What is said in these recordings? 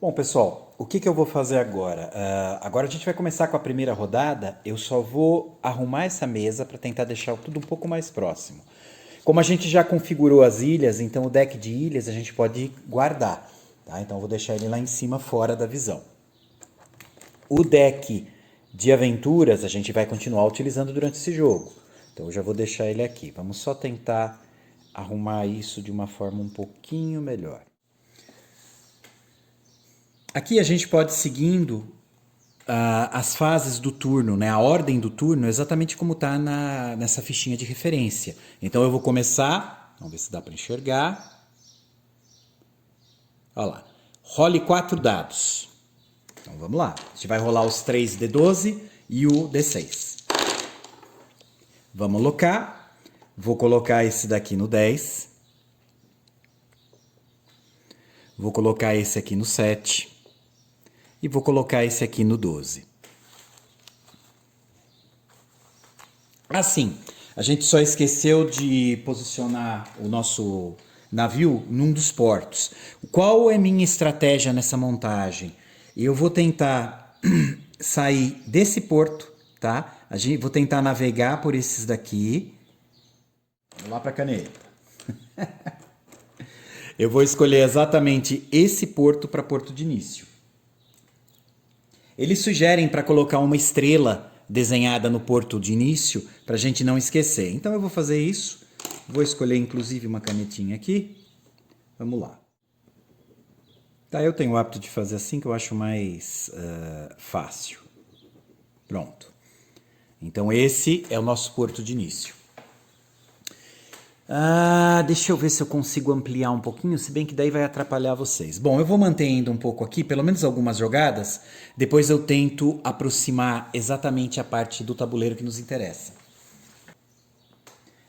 Bom, pessoal, o que eu vou fazer agora? Agora a gente vai começar com a primeira rodada. Eu só vou arrumar essa mesa para tentar deixar tudo um pouco mais próximo. Como a gente já configurou as ilhas, então o deck de ilhas a gente pode guardar. Tá? Então eu vou deixar ele lá em cima, fora da visão. O deck de aventuras a gente vai continuar utilizando durante esse jogo. Então eu já vou deixar ele aqui. Vamos só tentar arrumar isso de uma forma um pouquinho melhor. Aqui a gente pode ir seguindo as fases do turno, né? A ordem do turno, exatamente como está nessa fichinha de referência. Então eu vou começar, vamos ver se dá para enxergar. Olha lá, role 4 dados. Então vamos lá, a gente vai rolar os 3 D12 e o D6. Vamos alocar, vou colocar esse daqui no 10. Vou colocar esse aqui no 7. E vou colocar esse aqui no 12. Assim, a gente só esqueceu de posicionar o nosso navio num dos portos. Qual é minha estratégia nessa montagem? Eu vou tentar sair desse porto, tá? Vou tentar navegar por esses daqui. Vamos lá para a caneta. Eu vou escolher exatamente esse porto para porto de início. Eles sugerem para colocar uma estrela desenhada no porto de início, para a gente não esquecer. Então eu vou fazer isso. Vou escolher inclusive uma canetinha aqui. Vamos lá. Tá, eu tenho o hábito de fazer assim que eu acho mais fácil. Pronto. Então esse é o nosso porto de início. Deixa eu ver se eu consigo ampliar um pouquinho, se bem que daí vai atrapalhar vocês. Bom, eu vou manter ainda um pouco aqui, pelo menos algumas jogadas, depois eu tento aproximar exatamente a parte do tabuleiro que nos interessa.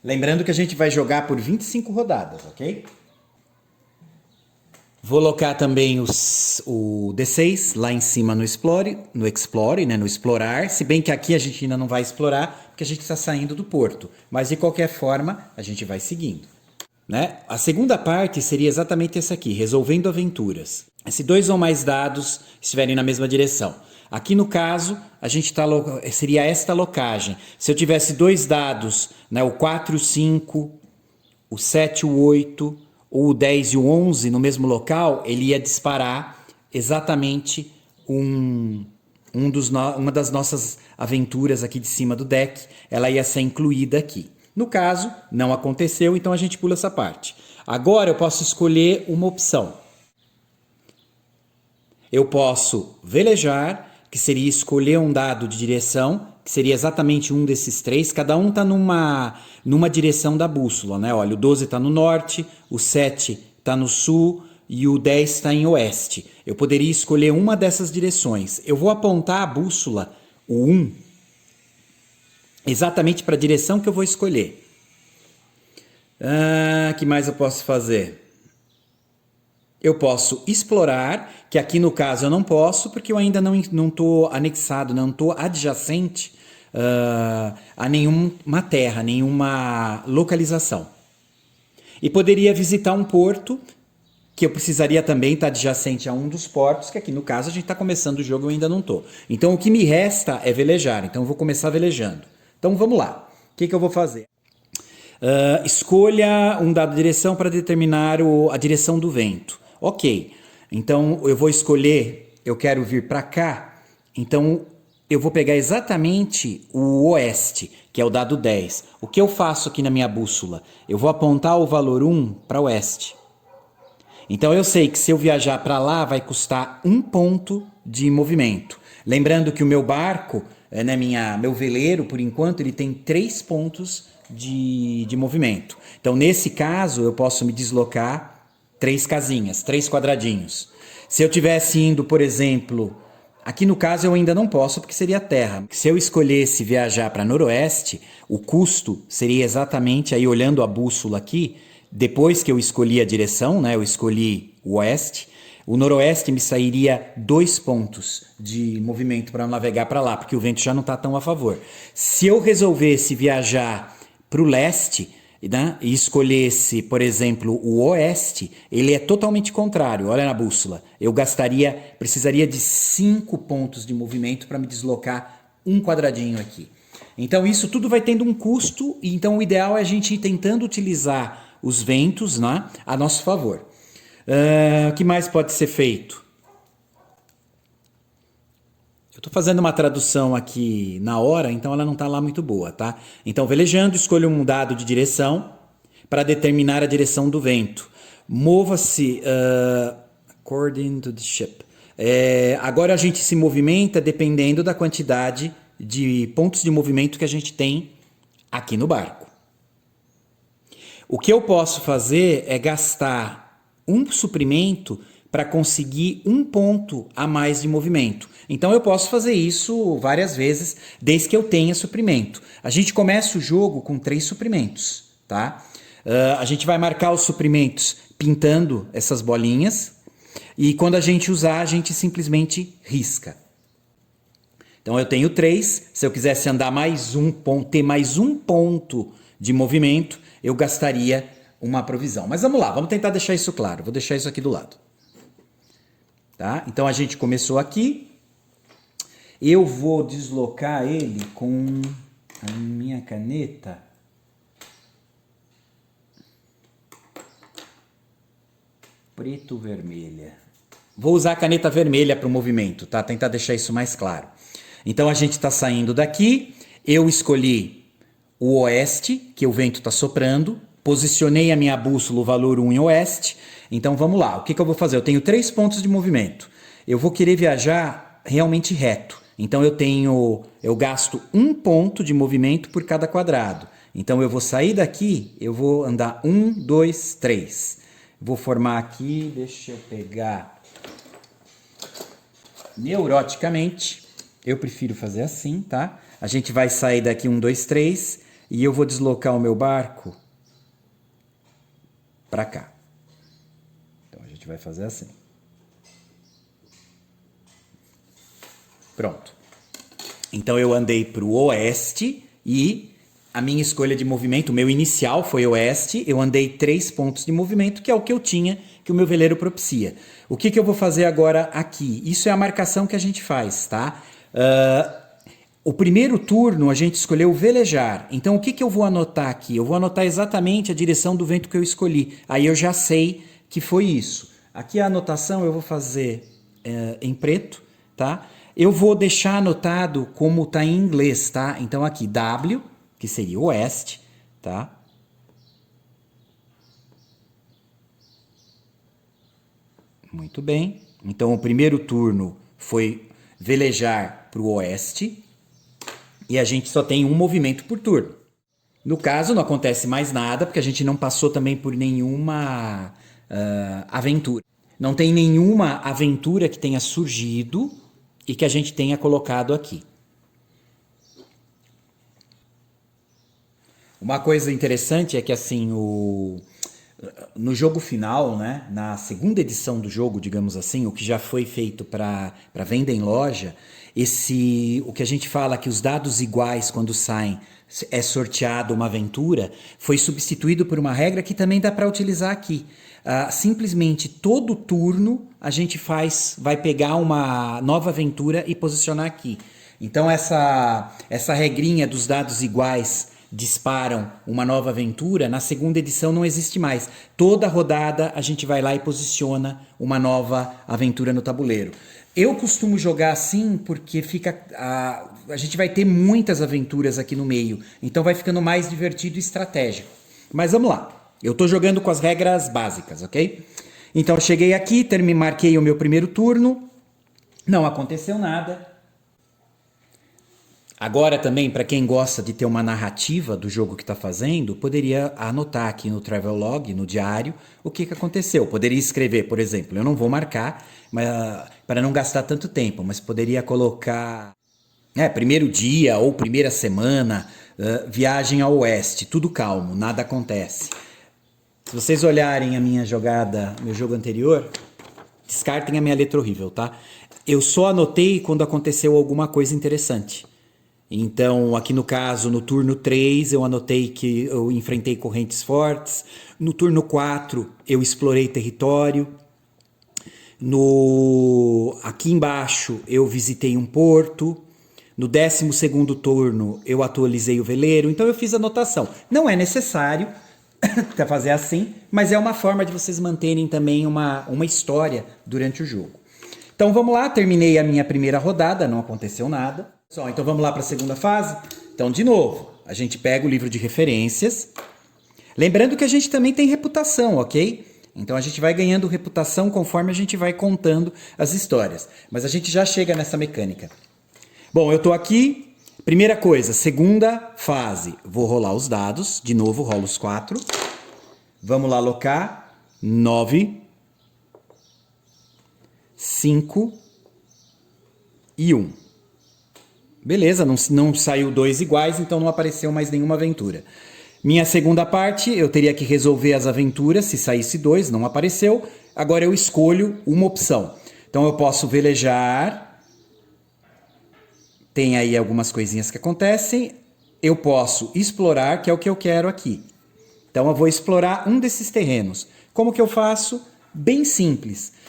Lembrando que a gente vai jogar por 25 rodadas, ok? Vou colocar também o D6 lá em cima no Explore, né, no Explorar, se bem que aqui a gente ainda não vai explorar, porque a gente está saindo do porto. Mas de qualquer forma, a gente vai seguindo. Né? A segunda parte seria exatamente essa aqui, resolvendo aventuras. Se 2 ou mais dados estiverem na mesma direção. Aqui no caso, a gente seria esta locagem. Se eu tivesse 2 dados, né, o 4 e o 5, o 7 e o 8... ou o 10 e o 11 no mesmo local, ele ia disparar exatamente uma das nossas aventuras aqui de cima do deck. Ela ia ser incluída aqui. No caso, não aconteceu, então a gente pula essa parte. Agora eu posso escolher uma opção. Eu posso velejar, que seria escolher um dado de direção, que seria exatamente um desses 3, cada um está numa direção da bússola, né? Olha, o 12 está no norte, o 7 está no sul e o 10 está em oeste. Eu poderia escolher uma dessas direções. Eu vou apontar a bússola, o 1, exatamente para a direção que eu vou escolher. Que mais eu posso fazer? Eu posso explorar, que aqui no caso eu não posso, porque eu ainda não estou anexado, não estou adjacente a nenhuma terra, nenhuma localização. E poderia visitar um porto, que eu precisaria também estar adjacente a um dos portos, que aqui no caso a gente está começando o jogo e eu ainda não estou. Então o que me resta é velejar, então eu vou começar velejando. Então vamos lá, o que eu vou fazer? Escolha um dado de direção para determinar a direção do vento. Ok, então eu vou escolher, eu quero vir para cá, então eu vou pegar exatamente o oeste, que é o dado 10. O que eu faço aqui na minha bússola? Eu vou apontar o valor 1 para oeste. Então eu sei que se eu viajar para lá vai custar 1 ponto de movimento. Lembrando que o meu barco, né, meu veleiro, por enquanto, ele tem 3 pontos de movimento. Então nesse caso eu posso me deslocar 3 casinhas, 3 quadradinhos. Se eu tivesse indo, por exemplo, aqui no caso eu ainda não posso porque seria terra. Se eu escolhesse viajar para noroeste, o custo seria exatamente, aí olhando a bússola aqui, depois que eu escolhi a direção, né, eu escolhi o oeste, o noroeste me sairia 2 pontos de movimento para navegar para lá, porque o vento já não está tão a favor. Se eu resolvesse viajar para o leste, né, e escolhesse, por exemplo, o oeste, ele é totalmente contrário. Olha na bússola. Eu precisaria de 5 pontos de movimento para me deslocar um quadradinho aqui. Então isso tudo vai tendo um custo, e então o ideal é a gente ir tentando utilizar os ventos, né, a nosso favor. O que mais pode ser feito? Eu estou fazendo uma tradução aqui na hora, então ela não está lá muito boa, tá? Então, velejando, escolha um dado de direção para determinar a direção do vento. Mova-se according to the ship. Agora a gente se movimenta dependendo da quantidade de pontos de movimento que a gente tem aqui no barco. O que eu posso fazer é gastar um suprimento para conseguir um ponto a mais de movimento. Então eu posso fazer isso várias vezes, desde que eu tenha suprimento. A gente começa o jogo com 3 suprimentos, tá? A gente vai marcar os suprimentos pintando essas bolinhas, e quando a gente usar, a gente simplesmente risca. Então eu tenho 3, se eu quisesse andar mais um ponto, ter mais um ponto de movimento, eu gastaria uma provisão. Mas vamos lá, vamos tentar deixar isso claro. Vou deixar isso aqui do lado. Tá? Então a gente começou aqui. Eu vou deslocar ele com a minha caneta. Preto-vermelha. Vou usar a caneta vermelha para o movimento, tá? Tentar deixar isso mais claro. Então a gente está saindo daqui. Eu escolhi o oeste, que o vento está soprando. Posicionei a minha bússola, o valor 1 em oeste. Então vamos lá, o que eu vou fazer? Eu tenho 3 pontos de movimento. Eu vou querer viajar realmente reto. Então eu gasto 1 ponto de movimento por cada quadrado. Então eu vou sair daqui, eu vou andar 1, 2, 3. Vou formar aqui, deixa eu pegar neuroticamente. Eu prefiro fazer assim, tá? A gente vai sair daqui 1, 2, 3 e eu vou deslocar o meu barco para cá. Então a gente vai fazer assim. Pronto. Então eu andei para o oeste e a minha escolha de movimento, o meu inicial foi oeste, eu andei 3 pontos de movimento, que é o que eu tinha, que o meu veleiro propicia. O que eu vou fazer agora aqui? Isso é a marcação que a gente faz, tá? O primeiro turno a gente escolheu velejar. Então o que eu vou anotar aqui? Eu vou anotar exatamente a direção do vento que eu escolhi. Aí eu já sei que foi isso. Aqui a anotação eu vou fazer em preto, tá? Eu vou deixar anotado como está em inglês, tá? Então aqui W, que seria oeste, tá? Muito bem. Então o primeiro turno foi velejar para o oeste e a gente só tem um movimento por turno. No caso não acontece mais nada porque a gente não passou também por nenhuma aventura. Não tem nenhuma aventura que tenha surgido e que a gente tenha colocado aqui. Uma coisa interessante é que assim, no jogo final, né, na segunda edição do jogo, digamos assim, o que já foi feito para venda em loja, o que a gente fala que os dados iguais quando saem é sorteado uma aventura, foi substituído por uma regra que também dá para utilizar aqui. Simplesmente todo turno a gente vai pegar uma nova aventura e posicionar aqui. Então essa regrinha dos dados iguais disparam uma nova aventura, na segunda edição não existe mais. Toda rodada a gente vai lá e posiciona uma nova aventura no tabuleiro. Eu costumo jogar assim porque a gente vai ter muitas aventuras aqui no meio, então vai ficando mais divertido e estratégico. Mas vamos lá. Eu estou jogando com as regras básicas, ok? Então eu cheguei aqui, marquei o meu primeiro turno, não aconteceu nada. Agora também, para quem gosta de ter uma narrativa do jogo que está fazendo, poderia anotar aqui no Travelog, no diário, o que aconteceu. Poderia escrever, por exemplo, eu não vou marcar para não gastar tanto tempo, mas poderia colocar primeiro dia ou primeira semana, viagem ao oeste, tudo calmo, nada acontece. Se vocês olharem a minha jogada, meu jogo anterior, descartem a minha letra horrível, tá? Eu só anotei quando aconteceu alguma coisa interessante. Então, aqui no caso, no turno 3, eu anotei que eu enfrentei correntes fortes. No turno 4, eu explorei território. Aqui embaixo, eu visitei um porto. No 12º turno, eu atualizei o veleiro. Então, eu fiz anotação. Não é necessário fazer assim, mas é uma forma de vocês manterem também uma história durante o jogo. Então, vamos lá. Terminei a minha primeira rodada, não aconteceu nada. Então vamos lá para a segunda fase? Então, de novo, a gente pega o livro de referências. Lembrando que a gente também tem reputação, ok? Então a gente vai ganhando reputação conforme a gente vai contando as histórias. Mas a gente já chega nessa mecânica. Bom, eu estou aqui. Primeira coisa, segunda fase. Vou rolar os dados. De novo, rolo os 4. Vamos lá alocar. 9, 5 e 1. Beleza, não saiu 2 iguais, então não apareceu mais nenhuma aventura. Minha segunda parte, eu teria que resolver as aventuras, se saísse 2, não apareceu. Agora eu escolho uma opção. Então eu posso velejar. Tem aí algumas coisinhas que acontecem. Eu posso explorar, que é o que eu quero aqui. Então eu vou explorar um desses terrenos. Como que eu faço? Bem simples.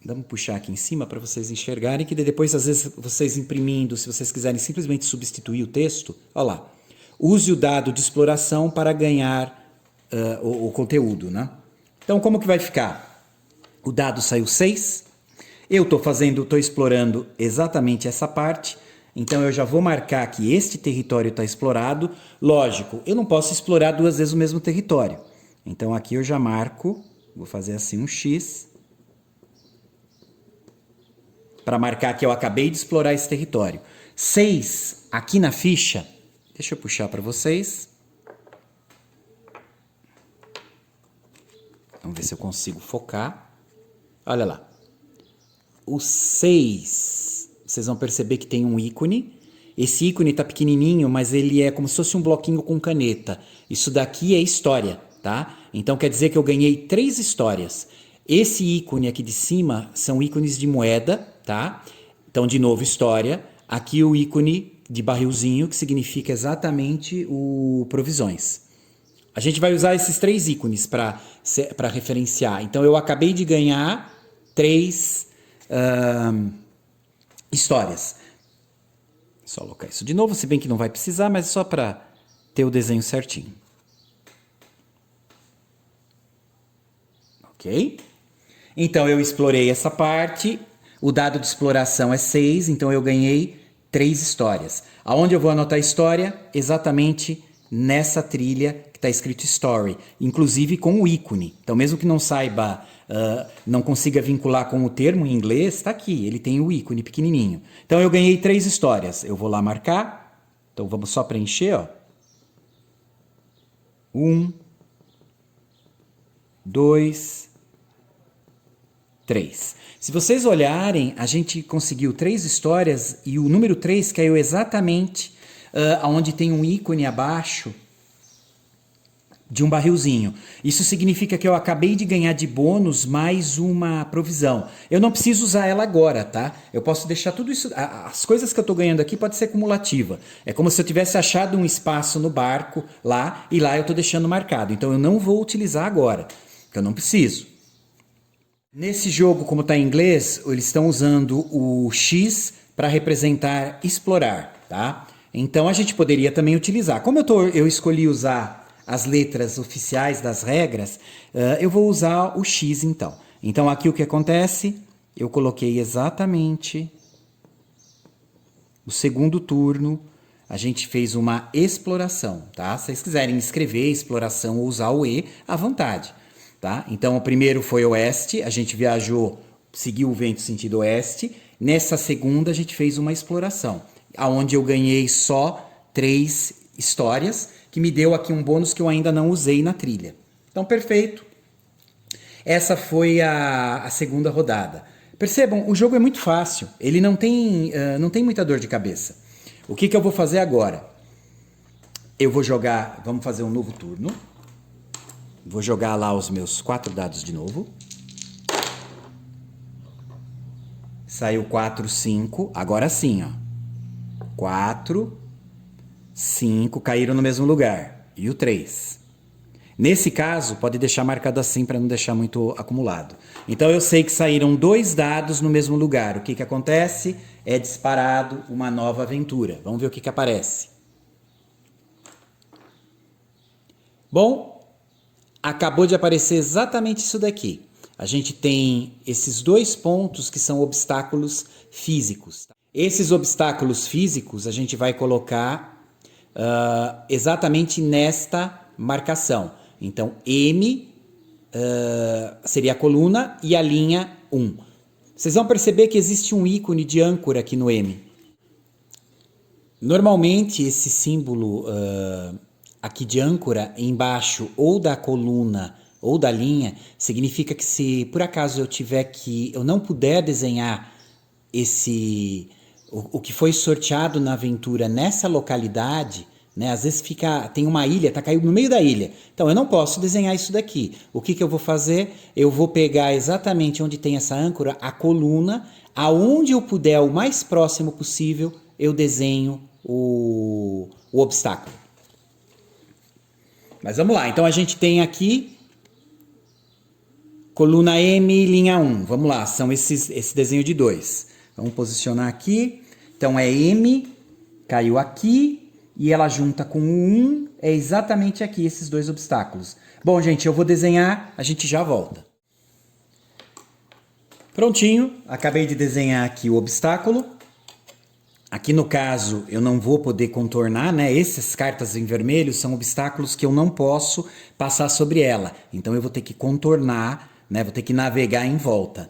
Vamos puxar aqui em cima para vocês enxergarem, que depois, às vezes, vocês imprimindo, se vocês quiserem simplesmente substituir o texto, olha lá. Use o dado de exploração para ganhar o conteúdo, né? Então, como que vai ficar? O dado saiu 6. Eu estou explorando exatamente essa parte. Então, eu já vou marcar que este território está explorado. Lógico, eu não posso explorar 2 vezes o mesmo território. Então, aqui eu já marco, vou fazer assim um X, para marcar que eu acabei de explorar esse território. 6, aqui na ficha, deixa eu puxar para vocês. Vamos ver se eu consigo focar. Olha lá. O 6, vocês vão perceber que tem um ícone. Esse ícone está pequenininho, mas ele é como se fosse um bloquinho com caneta. Isso daqui é história, tá? Então quer dizer que eu ganhei 3 histórias. Esse ícone aqui de cima são ícones de moeda, tá? Então, de novo, história. Aqui o ícone de barrilzinho, que significa exatamente o provisões. A gente vai usar esses 3 ícones para referenciar. Então, eu acabei de ganhar 3 histórias. Só colocar isso de novo, se bem que não vai precisar, mas só para ter o desenho certinho. Ok? Então, eu explorei essa parte. O dado de exploração é 6, então eu ganhei 3 histórias. Aonde eu vou anotar a história? Exatamente nessa trilha que está escrito Story, inclusive com o ícone. Então, mesmo que não saiba, não consiga vincular com o termo em inglês, está aqui, ele tem o ícone pequenininho. Então, eu ganhei 3 histórias. Eu vou lá marcar. Então, vamos só preencher, ó. 1, 2, 3. Se vocês olharem, a gente conseguiu 3 histórias e o número 3 caiu exatamente onde tem um ícone abaixo de um barrilzinho. Isso significa que eu acabei de ganhar de bônus mais uma provisão. Eu não preciso usar ela agora, tá? Eu posso deixar tudo isso... As coisas que eu estou ganhando aqui pode ser cumulativa. É como se eu tivesse achado um espaço no barco lá e lá eu estou deixando marcado. Então eu não vou utilizar agora, porque eu não preciso. Nesse jogo, como está em inglês, eles estão usando o X para representar explorar, tá? Então a gente poderia também utilizar. Como eu escolhi usar as letras oficiais das regras, eu vou usar o X então. Então aqui o que acontece? Eu coloquei exatamente o segundo turno, a gente fez uma exploração, tá? Se vocês quiserem escrever exploração ou usar o E, à vontade. Tá? Então, o primeiro foi oeste, a gente viajou, seguiu o vento sentido oeste. Nessa segunda, a gente fez uma exploração, onde eu ganhei só 3 histórias, que me deu aqui um bônus que eu ainda não usei na trilha. Então, perfeito. Essa foi a segunda rodada. Percebam, o jogo é muito fácil, ele não tem muita dor de cabeça. O que eu vou fazer agora? Eu vou jogar, vamos fazer um novo turno. Vou jogar lá os meus 4 dados de novo. Saiu 4, 5. Agora sim, ó. 4, 5 caíram no mesmo lugar. E o 3. Nesse caso, pode deixar marcado assim para não deixar muito acumulado. Então eu sei que saíram 2 dados no mesmo lugar. O que acontece? É disparado uma nova aventura. Vamos ver o que aparece. Bom, acabou de aparecer exatamente isso daqui. A gente tem esses 2 pontos que são obstáculos físicos. Esses obstáculos físicos a gente vai colocar exatamente nesta marcação. Então, M seria a coluna e a linha 1. Vocês vão perceber que existe um ícone de âncora aqui no M. Normalmente, esse símbolo aqui de âncora, embaixo ou da coluna ou da linha, significa que se por acaso eu não puder desenhar o que foi sorteado na aventura nessa localidade, né? Às vezes tem uma ilha, tá caindo no meio da ilha. Então eu não posso desenhar isso daqui. O que eu vou fazer? Eu vou pegar exatamente onde tem essa âncora, a coluna, aonde eu puder, o mais próximo possível, eu desenho o obstáculo. Mas vamos lá. Então a gente tem aqui coluna M, linha 1. Vamos lá, são esse desenho de 2. Vamos posicionar aqui. Então é M, caiu aqui. E ela junta com o 1, é exatamente aqui esses 2 obstáculos. Bom, gente, eu vou desenhar, a gente já volta. Prontinho, acabei de desenhar aqui o obstáculo. Aqui no caso, eu não vou poder contornar, né? Essas cartas em vermelho são obstáculos que eu não posso passar sobre ela. Então eu vou ter que contornar, né? Vou ter que navegar em volta.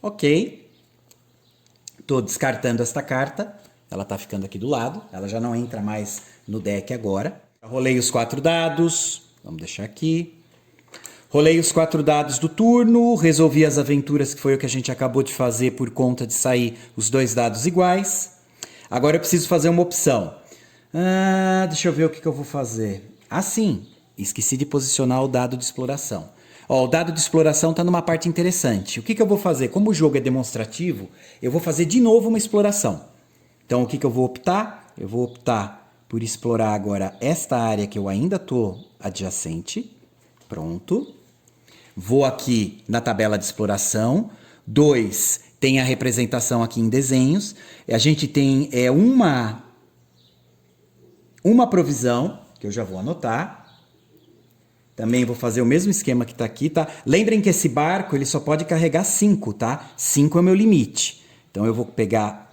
Ok. Estou descartando esta carta. Ela está ficando aqui do lado, ela já não entra mais no deck agora. Rolei os 4 dados, vamos deixar aqui. Rolei os 4 dados do turno, resolvi as aventuras, que foi o que a gente acabou de fazer por conta de sair os 2 dados iguais. Agora eu preciso fazer uma opção. Deixa eu ver o que eu vou fazer. Sim, esqueci de posicionar o dado de exploração. O dado de exploração está numa parte interessante. O que eu vou fazer? Como o jogo é demonstrativo, eu vou fazer de novo uma exploração. Então, o que eu vou optar? Eu vou optar por explorar agora esta área que eu ainda estou adjacente. Pronto. Vou aqui na tabela de exploração. 2, tem a representação aqui em desenhos. A gente tem uma provisão, que eu já vou anotar. Também vou fazer o mesmo esquema que está aqui, tá? Lembrem que esse barco ele só pode carregar 5, tá? 5 é o meu limite. Então, eu vou pegar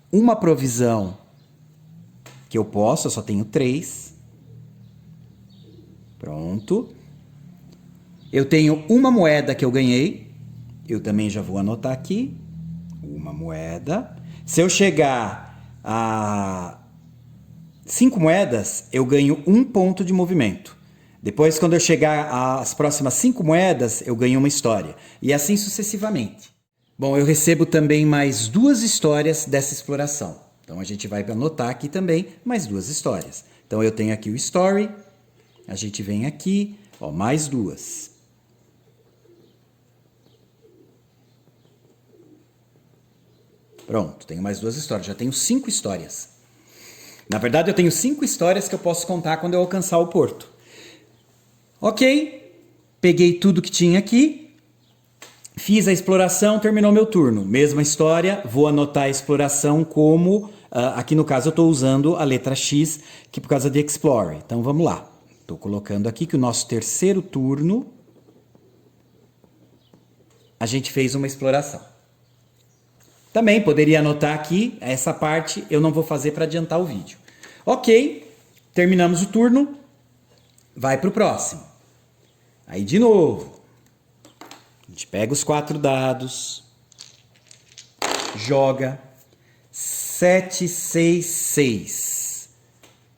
uma provisão que eu só tenho 3. Pronto. Eu tenho uma moeda que eu ganhei. Eu também já vou anotar aqui. Uma moeda. Se eu chegar a 5 moedas, eu ganho 1 ponto de movimento. Depois, quando eu chegar às próximas 5 moedas, eu ganho uma história. E assim sucessivamente. Bom, eu recebo também mais 2 histórias dessa exploração. Então, a gente vai anotar aqui também mais 2 histórias. Então, eu tenho aqui o story. A gente vem aqui, mais 2. Pronto, tenho mais 2 histórias. Já tenho 5 histórias. Na verdade, eu tenho 5 histórias que eu posso contar quando eu alcançar o porto. Ok, peguei tudo que tinha aqui. Fiz a exploração, terminou meu turno. Mesma história, vou anotar a exploração como... aqui no caso eu estou usando a letra X, que é por causa de Explore. Então vamos lá. Estou colocando aqui que o nosso terceiro turno... a gente fez uma exploração. Também poderia anotar aqui, essa parte eu não vou fazer para adiantar o vídeo. Ok, terminamos o turno. Vai para o próximo. Aí de novo... a gente pega os 4 dados, joga 7, 6, 6.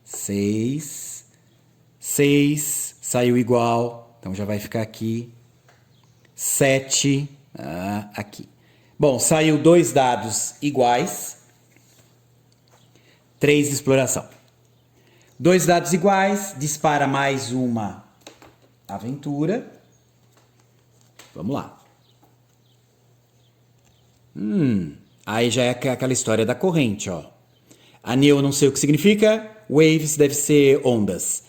6, 6, saiu igual, então já vai ficar aqui. 7, aqui. Bom, saiu 2 dados iguais, 3 de exploração. 2 dados iguais, dispara mais uma aventura. Vamos lá. Aí já é aquela história da corrente, ó. Aneu não sei o que significa, waves deve ser ondas.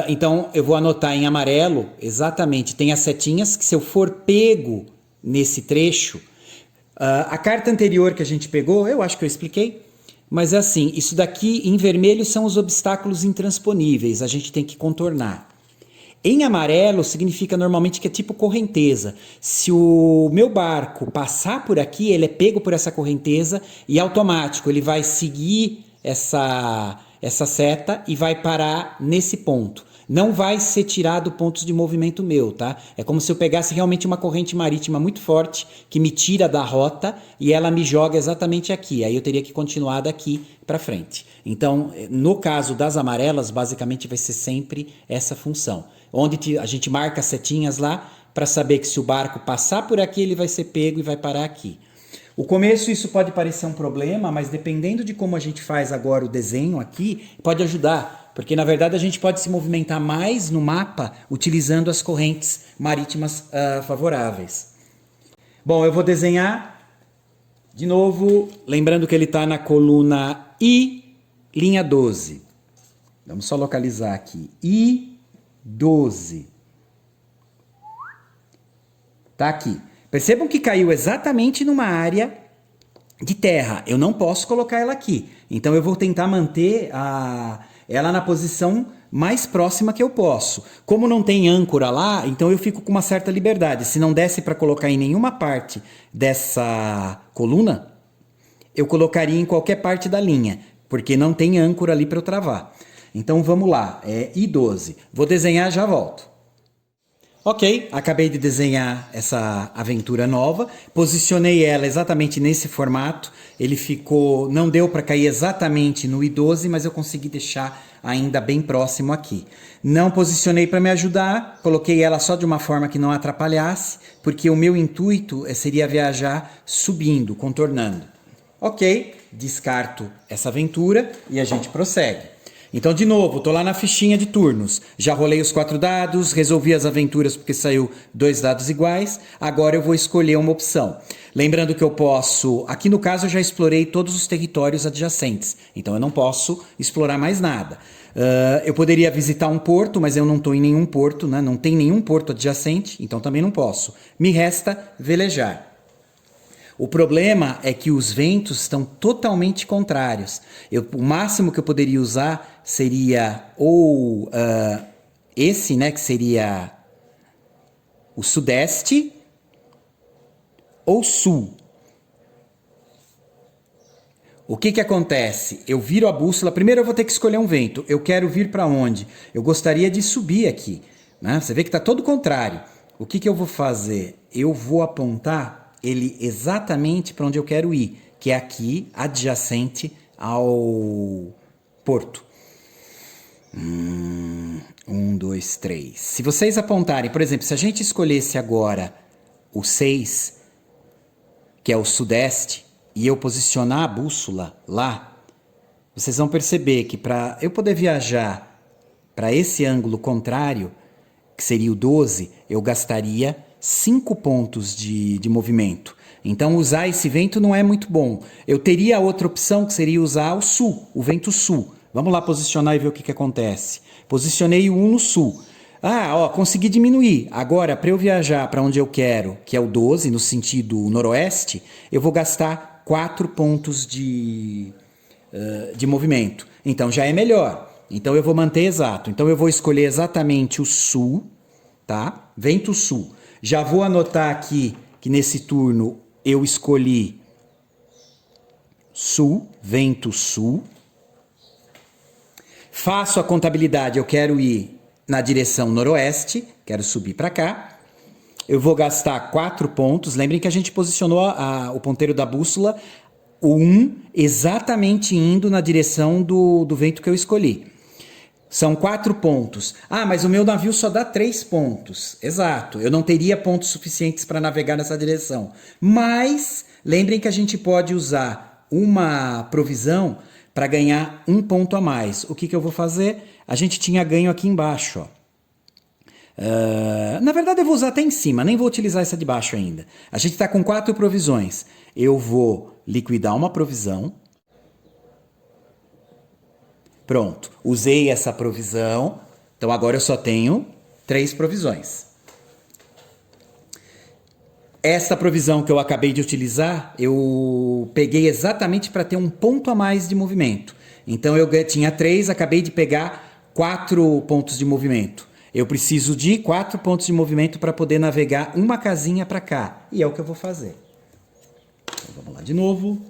Então eu vou anotar em amarelo exatamente, tem as setinhas que se eu for pego nesse trecho, a carta anterior que a gente pegou, eu acho que eu expliquei, mas é assim, isso daqui em vermelho são os obstáculos intransponíveis, a gente tem que contornar. Em amarelo significa normalmente que é tipo correnteza. Se o meu barco passar por aqui, ele é pego por essa correnteza e automático ele vai seguir essa seta e vai parar nesse ponto. Não vai ser tirado pontos de movimento meu, tá? É como se eu pegasse realmente uma corrente marítima muito forte que me tira da rota e ela me joga exatamente aqui. Aí eu teria que continuar daqui para frente. Então, no caso das amarelas, basicamente vai ser sempre essa função. Onde a gente marca setinhas lá para saber que se o barco passar por aqui, ele vai ser pego e vai parar aqui. O começo isso pode parecer um problema, mas dependendo de como a gente faz agora o desenho aqui, pode ajudar, porque na verdade a gente pode se movimentar mais no mapa utilizando as correntes marítimas favoráveis. Bom, eu vou desenhar de novo, lembrando que ele está na coluna I, linha 12. Vamos só localizar aqui. I12. Tá aqui. Percebam que caiu exatamente numa área de terra. Eu não posso colocar ela aqui. Então eu vou tentar manter ela na posição mais próxima que eu posso. Como não tem âncora lá, então eu fico com uma certa liberdade. Se não desse para colocar em nenhuma parte dessa coluna, eu colocaria em qualquer parte da linha, porque não tem âncora ali para eu travar. Então vamos lá, é I12. Vou desenhar, já volto. Ok, acabei de desenhar essa aventura nova, posicionei ela exatamente nesse formato, ele ficou, não deu para cair exatamente no I12, mas eu consegui deixar ainda bem próximo aqui. Não posicionei para me ajudar, coloquei ela só de uma forma que não atrapalhasse, porque o meu intuito seria viajar subindo, contornando. Ok, descarto essa aventura e a gente prossegue. Então, de novo, tô lá na fichinha de turnos. Já rolei os 4 dados, resolvi as aventuras porque saiu 2 dados iguais. Agora eu vou escolher uma opção. Lembrando que eu posso... Aqui no caso eu já explorei todos os territórios adjacentes. Então eu não posso explorar mais nada. Eu poderia visitar um porto, mas eu não estou em nenhum porto, né? Não tem nenhum porto adjacente, então também não posso. Me resta velejar. O problema é que os ventos estão totalmente contrários. O máximo que eu poderia usar seria ou esse, né, que seria o sudeste ou sul. O que que acontece? Eu viro a bússola, primeiro eu vou ter que escolher um vento. Eu quero vir para onde? Eu gostaria de subir aqui, né? Você vê que está todo contrário. O que que eu vou fazer? Eu vou apontar ele exatamente para onde eu quero ir, que é aqui, adjacente ao porto. 1, 2, 3. Se vocês apontarem, por exemplo, se a gente escolhesse agora o 6, que é o sudeste, e eu posicionar a bússola lá, vocês vão perceber que para eu poder viajar para esse ângulo contrário, que seria o 12, eu gastaria 5 pontos de movimento. Então usar esse vento não é muito bom. Eu teria outra opção que seria usar o sul, o vento sul. Vamos lá posicionar e ver o que acontece. Posicionei o 1 no sul. Consegui diminuir. Agora, para eu viajar para onde eu quero, que é o 12, no sentido noroeste, eu vou gastar 4 pontos de movimento. Então já é melhor. Então eu vou manter exato. Então eu vou escolher exatamente o sul, tá? Vento sul. Já vou anotar aqui que nesse turno eu escolhi sul, vento sul. Faço a contabilidade, eu quero ir na direção noroeste, quero subir para cá. Eu vou gastar 4 pontos. Lembrem que a gente posicionou o ponteiro da bússola, o 1, exatamente indo na direção do vento que eu escolhi. São 4 pontos. Mas o meu navio só dá 3 pontos. Exato, eu não teria pontos suficientes para navegar nessa direção. Mas, lembrem que a gente pode usar uma provisão para ganhar 1 ponto a mais. O que eu vou fazer? A gente tinha ganho aqui embaixo. Na verdade eu vou usar até em cima, nem vou utilizar essa de baixo ainda. A gente está com 4 provisões. Eu vou liquidar uma provisão. Pronto, usei essa provisão, então agora eu só tenho 3 provisões. Essa provisão que eu acabei de utilizar, eu peguei exatamente para ter um ponto a mais de movimento. Então eu tinha 3, acabei de pegar 4 pontos de movimento. Eu preciso de 4 pontos de movimento para poder navegar uma casinha para cá. E é o que eu vou fazer. Então, vamos lá de novo.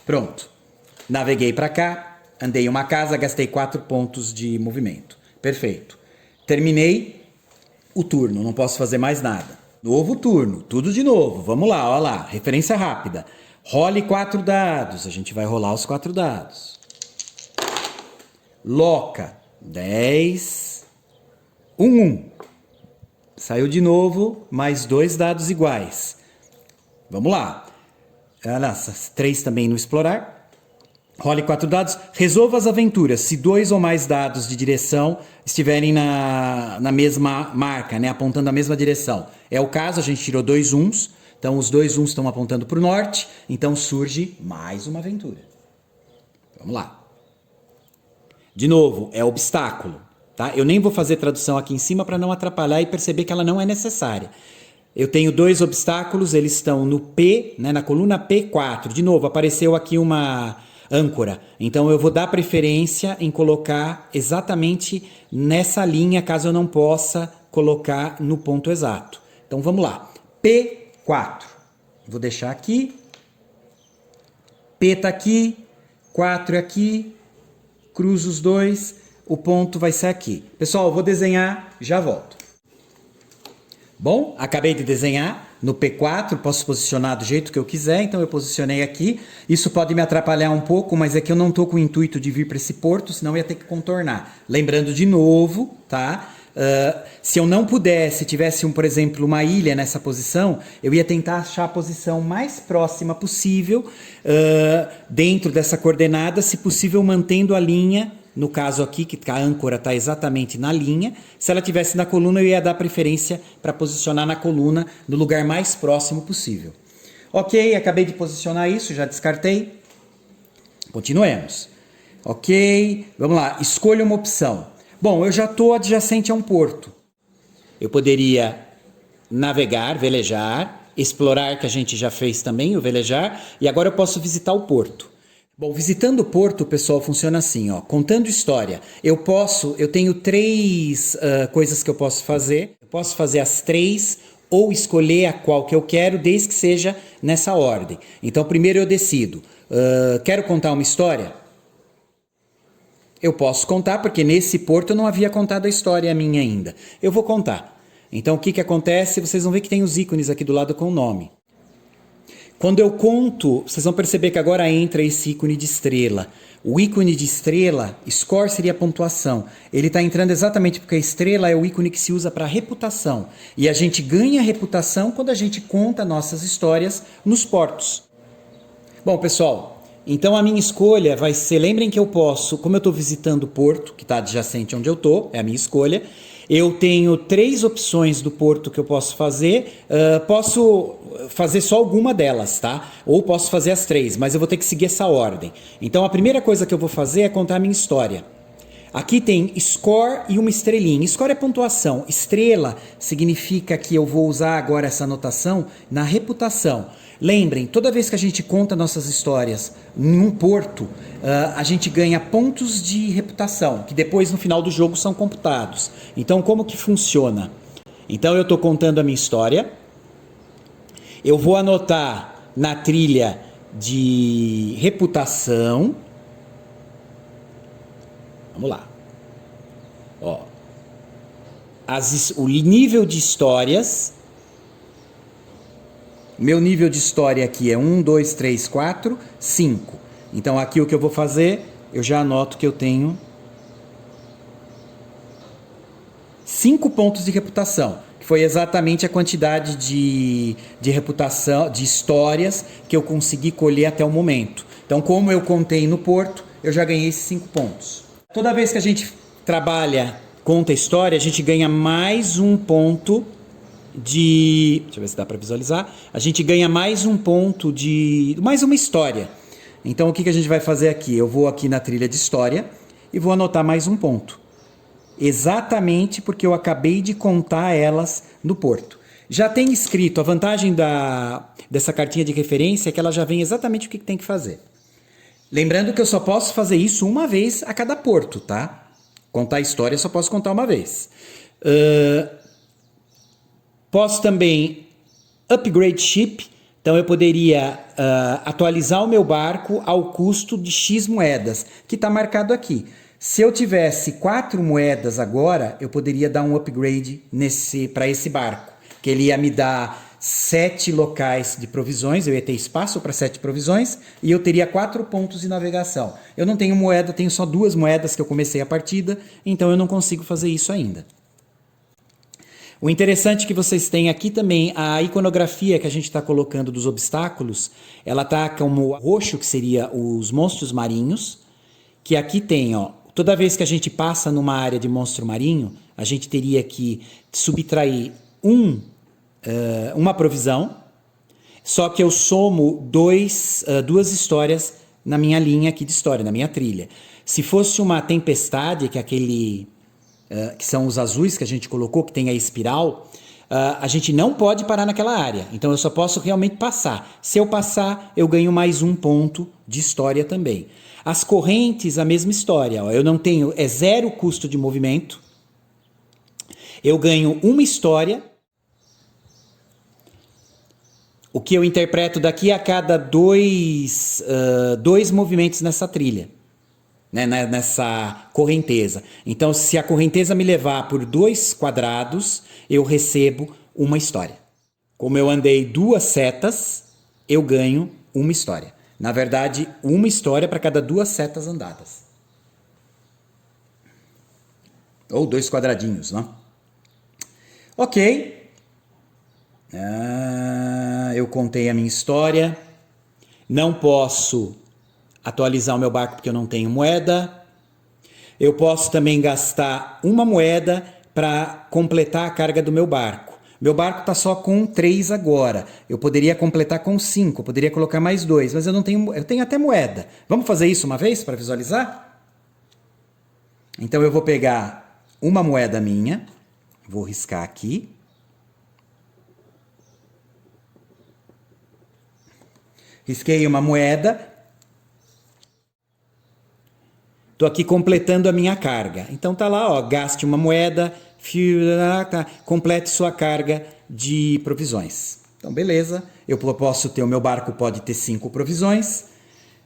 Pronto. Naveguei para cá, andei uma casa, gastei 4 pontos de movimento. Perfeito. Terminei o turno, não posso fazer mais nada. Novo turno, tudo de novo. Vamos lá, olha lá. Referência rápida. Role 4 dados. A gente vai rolar os 4 dados. Loca. 10. 1. Saiu de novo, mais 2 dados iguais. Vamos lá. Essas 3 também no explorar. Role 4 dados. Resolva as aventuras se 2 ou mais dados de direção estiverem na mesma marca, né? Apontando a mesma direção. É o caso, a gente tirou 2 uns. Então, os 2 uns estão apontando para o norte. Então, surge mais uma aventura. Vamos lá. De novo, é obstáculo. Tá? Eu nem vou fazer tradução aqui em cima para não atrapalhar e perceber que ela não é necessária. Eu tenho 2 obstáculos, eles estão no P, né, na coluna P4. De novo, apareceu aqui uma âncora. Então, eu vou dar preferência em colocar exatamente nessa linha, caso eu não possa colocar no ponto exato. Então, vamos lá. P4. Vou deixar aqui. P está aqui. 4 é aqui. Cruzo os 2. O ponto vai ser aqui. Pessoal, eu vou desenhar, já volto. Bom, acabei de desenhar no P4, posso posicionar do jeito que eu quiser, então eu posicionei aqui. Isso pode me atrapalhar um pouco, mas é que eu não estou com o intuito de vir para esse porto, senão eu ia ter que contornar. Lembrando de novo, tá? Se eu não pudesse, tivesse, por exemplo, uma ilha nessa posição, eu ia tentar achar a posição mais próxima possível dentro dessa coordenada, se possível mantendo a linha. No caso aqui, que a âncora está exatamente na linha, se ela estivesse na coluna, eu ia dar preferência para posicionar na coluna no lugar mais próximo possível. Ok, acabei de posicionar isso, já descartei. Continuemos. Ok, vamos lá, escolha uma opção. Bom, eu já estou adjacente a um porto. Eu poderia navegar, velejar, explorar, que a gente já fez também, o velejar, e agora eu posso visitar o porto. Bom, visitando o porto, pessoal, funciona assim, ó, contando história. Eu tenho 3 coisas que eu posso fazer. Eu posso fazer as 3 ou escolher a qual que eu quero, desde que seja nessa ordem. Então, primeiro eu decido, quero contar uma história? Eu posso contar, porque nesse porto eu não havia contado a história minha ainda. Eu vou contar. Então, o que acontece? Vocês vão ver que tem os ícones aqui do lado com o nome. Quando eu conto, vocês vão perceber que agora entra esse ícone de estrela. O ícone de estrela, score seria a pontuação. Ele está entrando exatamente porque a estrela é o ícone que se usa para reputação. E a gente ganha reputação quando a gente conta nossas histórias nos portos. Bom, pessoal, então a minha escolha vai ser... Lembrem que eu posso, como eu estou visitando o porto, que está adjacente onde eu estou, é a minha escolha... Eu tenho 3 opções do porto que eu posso fazer. Posso fazer só alguma delas, tá? Ou posso fazer as 3, mas eu vou ter que seguir essa ordem. Então, a primeira coisa que eu vou fazer é contar a minha história. Aqui tem score e uma estrelinha. Score é pontuação. Estrela significa que eu vou usar agora essa anotação na reputação. Lembrem, toda vez que a gente conta nossas histórias em um porto, a gente ganha pontos de reputação, que depois no final do jogo são computados. Então, como que funciona? Então, eu estou contando a minha história. Eu vou anotar na trilha de reputação. Vamos lá. Ó, o nível de histórias. Meu nível de história aqui é 1, 2, 3, 4, 5. Então aqui o que eu vou fazer, eu já anoto que eu tenho 5 pontos de reputação, que foi exatamente a quantidade de reputação, de histórias que eu consegui colher até o momento. Então, como eu contei no porto, eu já ganhei esses 5 pontos. Toda vez que a gente trabalha, conta história, a gente ganha mais um ponto de... Deixa eu ver se dá para visualizar. A gente ganha mais um ponto de... mais uma história. Então, o que a gente vai fazer aqui? Eu vou aqui na trilha de história e vou anotar mais um ponto. Exatamente porque eu acabei de contar elas no porto. Já tem escrito, a vantagem dessa cartinha de referência é que ela já vem exatamente o que tem que fazer. Lembrando que eu só posso fazer isso uma vez a cada porto, tá? Contar a história eu só posso contar uma vez. Posso também upgrade ship, então eu poderia atualizar o meu barco ao custo de X moedas, que está marcado aqui. Se eu tivesse 4 moedas agora, eu poderia dar um upgrade para esse barco, que ele ia me dar 7 locais de provisões, eu ia ter espaço para 7 provisões e eu teria 4 pontos de navegação. Eu não tenho moeda, tenho só 2 moedas que eu comecei a partida, então eu não consigo fazer isso ainda. O interessante é que vocês têm aqui também a iconografia que a gente está colocando dos obstáculos, ela está como roxo, que seria os monstros marinhos, que aqui tem, ó, toda vez que a gente passa numa área de monstro marinho, a gente teria que subtrair uma provisão, só que eu somo 2 histórias na minha linha aqui de história, na minha trilha. Se fosse uma tempestade, que é aquele que são os azuis que a gente colocou, que tem a espiral, a gente não pode parar naquela área. Então eu só posso realmente passar. Se eu passar, eu ganho mais um ponto de história também. As correntes, a mesma história. Ó, eu não tenho, é 0 custo de movimento. Eu ganho uma história. O que eu interpreto daqui a cada 2 movimentos nessa trilha, né, nessa correnteza. Então, se a correnteza me levar por 2 quadrados, eu recebo uma história. Como eu andei 2 setas, eu ganho uma história. Na verdade, uma história para cada 2 setas andadas. Ou 2 quadradinhos, né? Ok. Eu contei a minha história. Não posso atualizar o meu barco porque eu não tenho moeda. Eu posso também gastar uma moeda para completar a carga do meu barco. Meu barco está só com 3 agora. Eu poderia completar com 5, poderia colocar mais 2, mas eu tenho até moeda. Vamos fazer isso uma vez para visualizar? Então eu vou pegar uma moeda minha, vou riscar aqui. Risquei uma moeda. Estou aqui completando a minha carga. Então tá lá, ó, gaste uma moeda, complete sua carga de provisões. Então beleza, eu posso ter, o meu barco pode ter 5 provisões.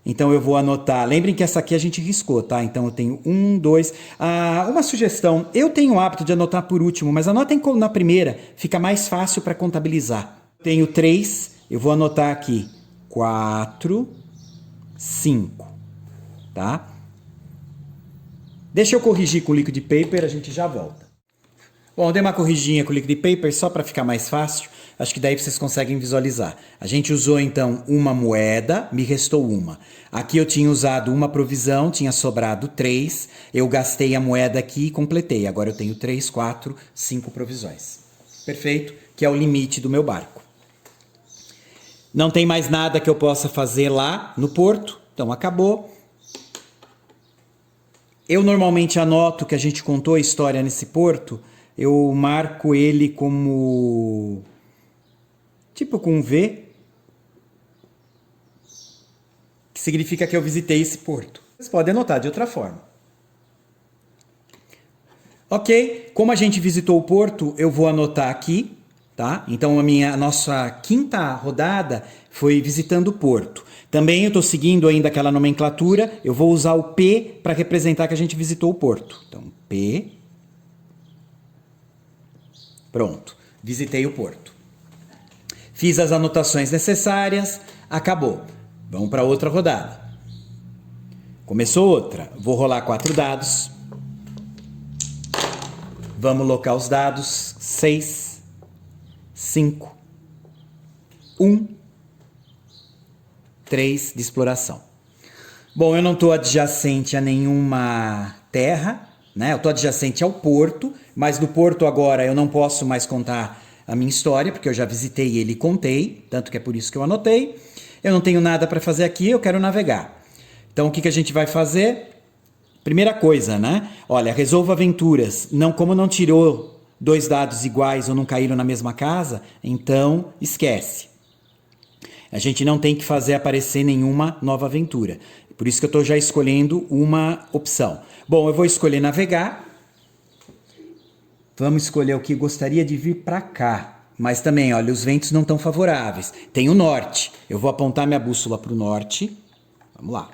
Então eu vou anotar, lembrem que essa aqui a gente riscou, tá? Então eu tenho 1, 2, uma sugestão, eu tenho o hábito de anotar por último, mas anotem na primeira, fica mais fácil para contabilizar. Tenho 3, eu vou anotar aqui 4, 5, tá? Deixa eu corrigir com o liquid paper, a gente já volta. Bom, eu dei uma corrigidinha com o liquid paper só para ficar mais fácil. Acho que daí vocês conseguem visualizar. A gente usou então uma moeda, me restou uma. Aqui eu tinha usado uma provisão, tinha sobrado 3. Eu gastei a moeda aqui e completei. Agora eu tenho 3, 4, 5 provisões. Perfeito? Que é o limite do meu barco. Não tem mais nada que eu possa fazer lá no porto. Então acabou. Eu normalmente anoto que a gente contou a história nesse porto, eu marco ele como, tipo com um V, que significa que eu visitei esse porto. Vocês podem anotar de outra forma. Ok, como a gente visitou o porto, eu vou anotar aqui, tá? Então a nossa quinta rodada foi visitando o porto. Também eu estou seguindo ainda aquela nomenclatura, eu vou usar o P para representar que a gente visitou o porto. Então, P. Pronto, visitei o porto. Fiz as anotações necessárias, acabou. Vamos para outra rodada. Começou outra. Vou rolar 4 dados. Vamos locar os dados. 6, 5, 1, 3 de exploração. Bom, eu não estou adjacente a nenhuma terra, né? Eu estou adjacente ao porto, mas do porto agora eu não posso mais contar a minha história, porque eu já visitei ele e contei, tanto que é por isso que eu anotei. Eu não tenho nada para fazer aqui, eu quero navegar. Então, o que a gente vai fazer? Primeira coisa, né? Olha, resolva aventuras. Como não tirou 2 dados iguais ou não caíram na mesma casa, então esquece. A gente não tem que fazer aparecer nenhuma nova aventura. Por isso que eu estou já escolhendo uma opção. Bom, eu vou escolher navegar. Vamos escolher o que gostaria de vir para cá. Mas também, olha, os ventos não estão favoráveis. Tem o norte. Eu vou apontar minha bússola para o norte. Vamos lá.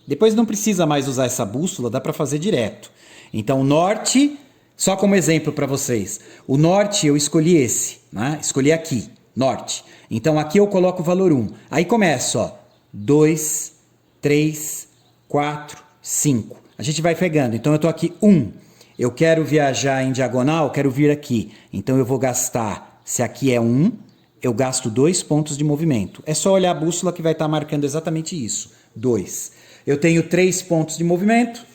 Depois não precisa mais usar essa bússola, dá para fazer direto. Então, norte, só como exemplo para vocês. O norte eu escolhi esse, né? Escolhi aqui, norte. Então, aqui eu coloco o valor 1. Aí começa, ó. 2, 3, 4, 5. A gente vai pegando. Então, eu estou aqui 1. Eu quero viajar em diagonal, quero vir aqui. Então, eu vou gastar, se aqui é 1, eu gasto 2 pontos de movimento. É só olhar a bússola que vai estar marcando exatamente isso. 2. Eu tenho 3 pontos de movimento.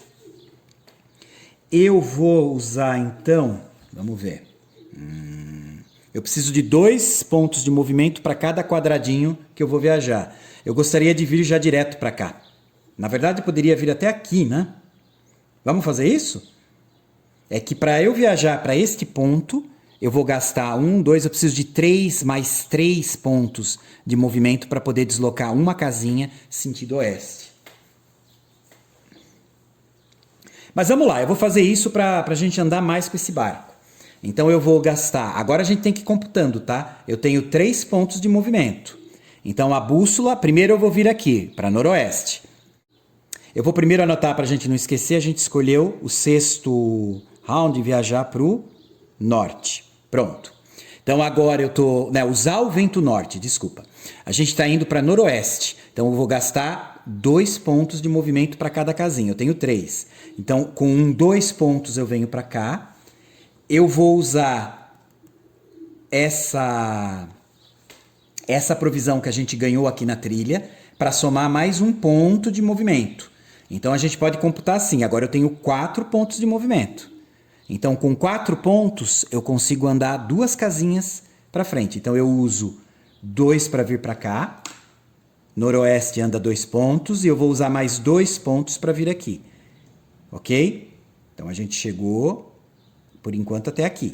Eu vou usar, então... Vamos ver. Eu preciso de 2 pontos de movimento para cada quadradinho que eu vou viajar. Eu gostaria de vir já direto para cá. Na verdade, eu poderia vir até aqui, né? Vamos fazer isso? É que para eu viajar para este ponto, eu vou gastar 1, 2, eu preciso de 3 mais 3 pontos de movimento para poder deslocar uma casinha sentido oeste. Mas vamos lá, eu vou fazer isso para a gente andar mais com esse barco. Então eu vou gastar, agora a gente tem que ir computando, tá? Eu tenho 3 pontos de movimento. Então a bússola, primeiro eu vou vir aqui, para noroeste. Eu vou primeiro anotar para a gente não esquecer, a gente escolheu o 6º round, viajar para o norte. Pronto. Então agora eu estou, usar o vento norte, desculpa. A gente está indo para noroeste, então eu vou gastar 2 pontos de movimento para cada casinha. Eu tenho 3. Então, com 2 pontos eu venho para cá. Eu vou usar essa provisão que a gente ganhou aqui na trilha para somar mais 1 ponto de movimento. Então, a gente pode computar assim. Agora eu tenho 4 pontos de movimento. Então, com 4 pontos, eu consigo andar 2 casinhas para frente. Então, eu uso 2 para vir para cá. Noroeste anda 2 pontos e eu vou usar mais 2 pontos para vir aqui. Ok? Então a gente chegou, por enquanto, até aqui.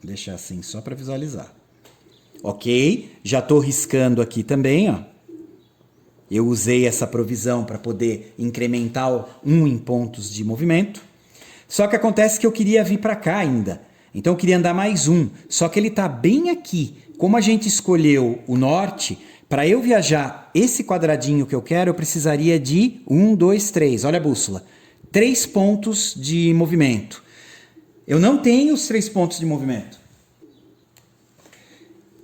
Vou deixar assim só para visualizar. Ok? Já estou riscando aqui também, ó. Eu usei essa provisão para poder incrementar 1 em pontos de movimento. Só que acontece que eu queria vir para cá ainda. Então eu queria andar mais 1. Só que ele está bem aqui. Como a gente escolheu o norte... Para eu viajar esse quadradinho que eu quero, eu precisaria de 1, 2, 3. Olha a bússola. 3 pontos de movimento. Eu não tenho os 3 pontos de movimento.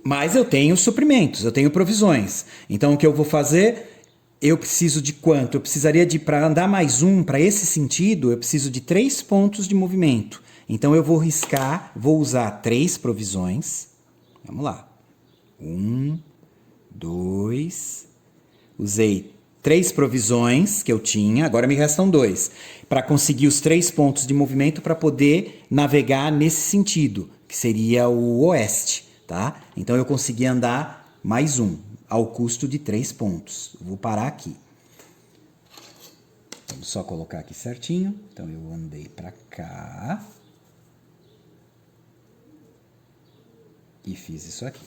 Mas eu tenho suprimentos, eu tenho provisões. Então o que eu vou fazer? Eu preciso de quanto? Eu precisaria de, para andar mais 1, para esse sentido, eu preciso de 3 pontos de movimento. Então eu vou riscar, vou usar 3 provisões. Vamos lá. 1... 2, usei 3 provisões que eu tinha, agora me restam 2, para conseguir os 3 pontos de movimento para poder navegar nesse sentido, que seria o oeste, tá? Então eu consegui andar mais 1, ao custo de 3 pontos. Eu vou parar aqui. Vamos só colocar aqui certinho. Então eu andei para cá e fiz isso aqui.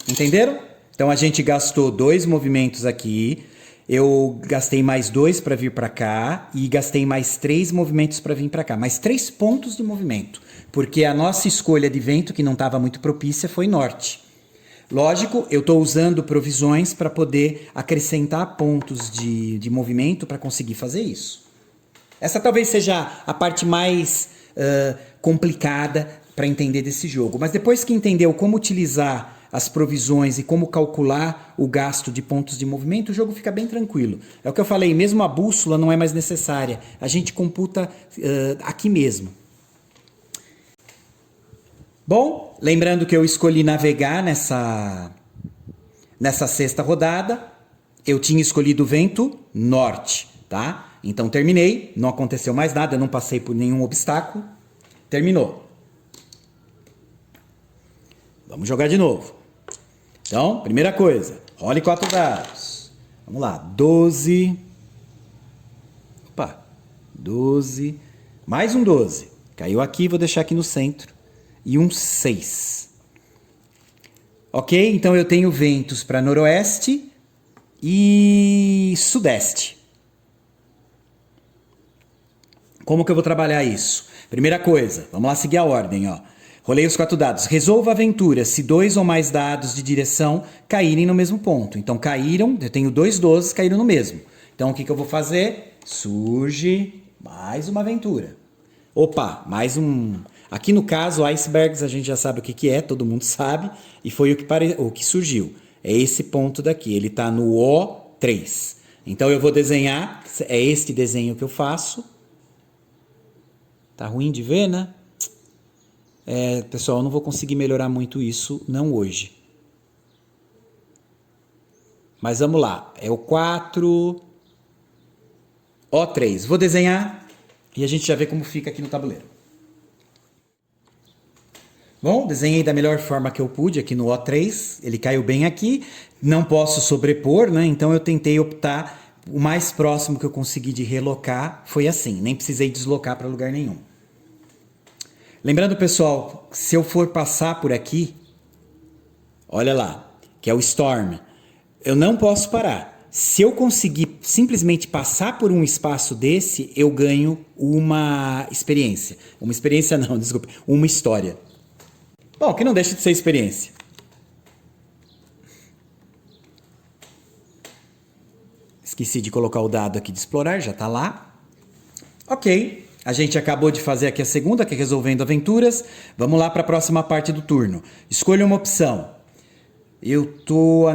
Entenderam? Então a gente gastou 2 movimentos aqui, eu gastei mais 2 para vir para cá e gastei mais 3 movimentos para vir para cá, mais 3 pontos de movimento, porque a nossa escolha de vento, que não estava muito propícia, foi norte. Lógico, eu estou usando provisões para poder acrescentar pontos de movimento para conseguir fazer isso. Essa talvez seja a parte mais complicada para entender desse jogo, mas depois que entendeu como utilizar as provisões e como calcular o gasto de pontos de movimento, o jogo fica bem tranquilo. É o que eu falei, mesmo a bússola não é mais necessária. A gente computa aqui mesmo. Bom, lembrando que eu escolhi navegar nessa 6ª rodada. Eu tinha escolhido o vento norte, tá? Então terminei, não aconteceu mais nada, eu não passei por nenhum obstáculo. Terminou. Vamos jogar de novo. Então, primeira coisa, role 4 dados. Vamos lá, 12. Opa, 12. Mais um 12. Caiu aqui, vou deixar aqui no centro. E um 6. Ok, então eu tenho ventos para noroeste e sudeste. Como que eu vou trabalhar isso? Primeira coisa, vamos lá seguir a ordem, ó. Rolei os 4 dados. Resolva a aventura se 2 ou mais dados de direção caírem no mesmo ponto. Então caíram, eu tenho 2 12, caíram no mesmo. Então o que eu vou fazer? Surge mais uma aventura. Opa, mais um... Aqui no caso, icebergs, a gente já sabe o que é, todo mundo sabe. E foi o que surgiu. É esse ponto daqui, ele está no O3. Então eu vou desenhar, é este desenho que eu faço. Tá ruim de ver, né? Pessoal, eu não vou conseguir melhorar muito isso, não hoje. Mas vamos lá. É o 4, O3. Vou desenhar e a gente já vê como fica aqui no tabuleiro. Bom, desenhei da melhor forma que eu pude aqui no O3. Ele caiu bem aqui. Não posso sobrepor, né? Então eu tentei optar. O mais próximo que eu consegui de relocar foi assim. Nem precisei deslocar para lugar nenhum. Lembrando, pessoal, se eu for passar por aqui, olha lá, que é o Storm, eu não posso parar. Se eu conseguir simplesmente passar por um espaço desse, eu ganho uma experiência. Uma experiência não, desculpe, uma história. Bom, que não deixa de ser experiência. Esqueci de colocar o dado aqui de explorar, já está lá. Ok, a gente acabou de fazer aqui a segunda, que é resolvendo aventuras. Vamos lá para a próxima parte do turno. Escolha uma opção. Eu tô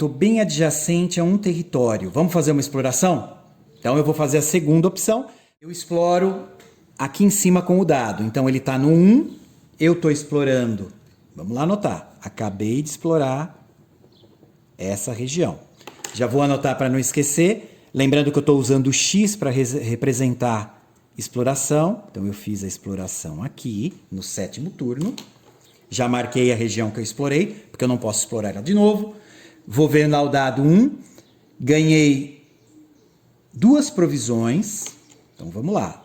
bem adjacente a um território. Vamos fazer uma exploração? Então eu vou fazer a segunda opção. Eu exploro aqui em cima com o dado. Então ele está no 1. Eu estou explorando. Vamos lá anotar. Acabei de explorar essa região. Já vou anotar para não esquecer. Lembrando que eu estou usando o X para representar exploração. Então eu fiz a exploração aqui no 7º turno. Já marquei a região que eu explorei, porque eu não posso explorar ela de novo. Vou ver lá o dado 1. Ganhei 2 provisões. Então vamos lá.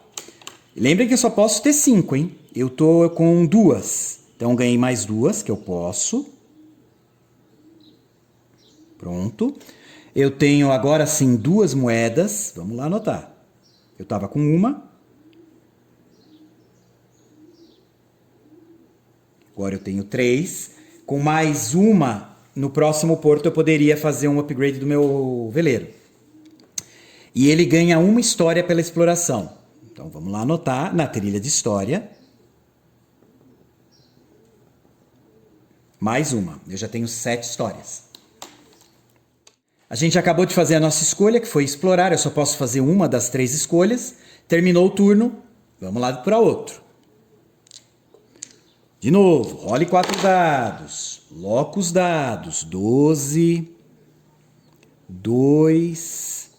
Lembrem que eu só posso ter 5, hein? Eu tô com 2. Então ganhei mais 2, que eu posso. Pronto. Eu tenho agora sim 2 moedas. Vamos lá anotar. Eu estava com uma. Agora eu tenho 3. Com mais uma, no próximo porto eu poderia fazer um upgrade do meu veleiro. E ele ganha uma história pela exploração. Então vamos lá anotar na trilha de história. Mais uma. Eu já tenho 7 histórias. A gente acabou de fazer a nossa escolha, que foi explorar. Eu só posso fazer uma das 3 escolhas. Terminou o turno. Vamos lá para outro. De novo, role 4 dados. Loco os dados. 12, 2,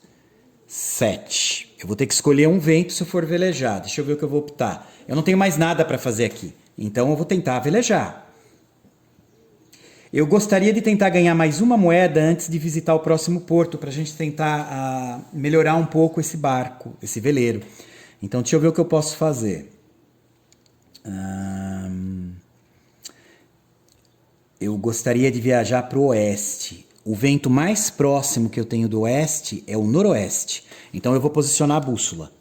7. Eu vou ter que escolher um vento se eu for velejar. Deixa eu ver o que eu vou optar. Eu não tenho mais nada para fazer aqui. Então eu vou tentar velejar. Eu gostaria de tentar ganhar mais uma moeda antes de visitar o próximo porto, para a gente tentar melhorar um pouco esse barco, esse veleiro. Então deixa eu ver o que eu posso fazer. Eu gostaria de viajar para o oeste. O vento mais próximo que eu tenho do oeste é o noroeste. Então eu vou posicionar a bússola.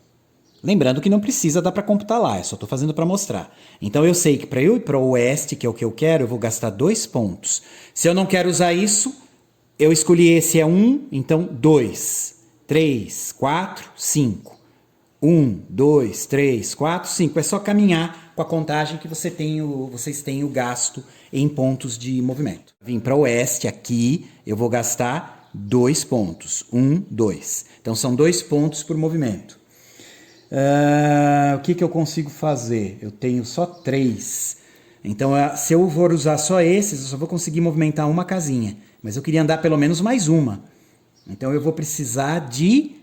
Lembrando que não precisa dar para computar lá, eu só estou fazendo para mostrar. Então eu sei que para eu ir para o oeste, que é o que eu quero, eu vou gastar 2 pontos. Se eu não quero usar isso, eu escolhi esse é 1, então 2, 3, 4, 5. 1, 2, 3, 4, 5. É só caminhar com a contagem que vocês têm o gasto em pontos de movimento. Vim para o oeste aqui, eu vou gastar 2 pontos. 1, 2. Então são 2 pontos por movimento. O que eu consigo fazer? Eu tenho só 3. Então se eu for usar só esses, eu só vou conseguir movimentar uma casinha. Mas eu queria andar pelo menos mais uma. Então eu vou precisar de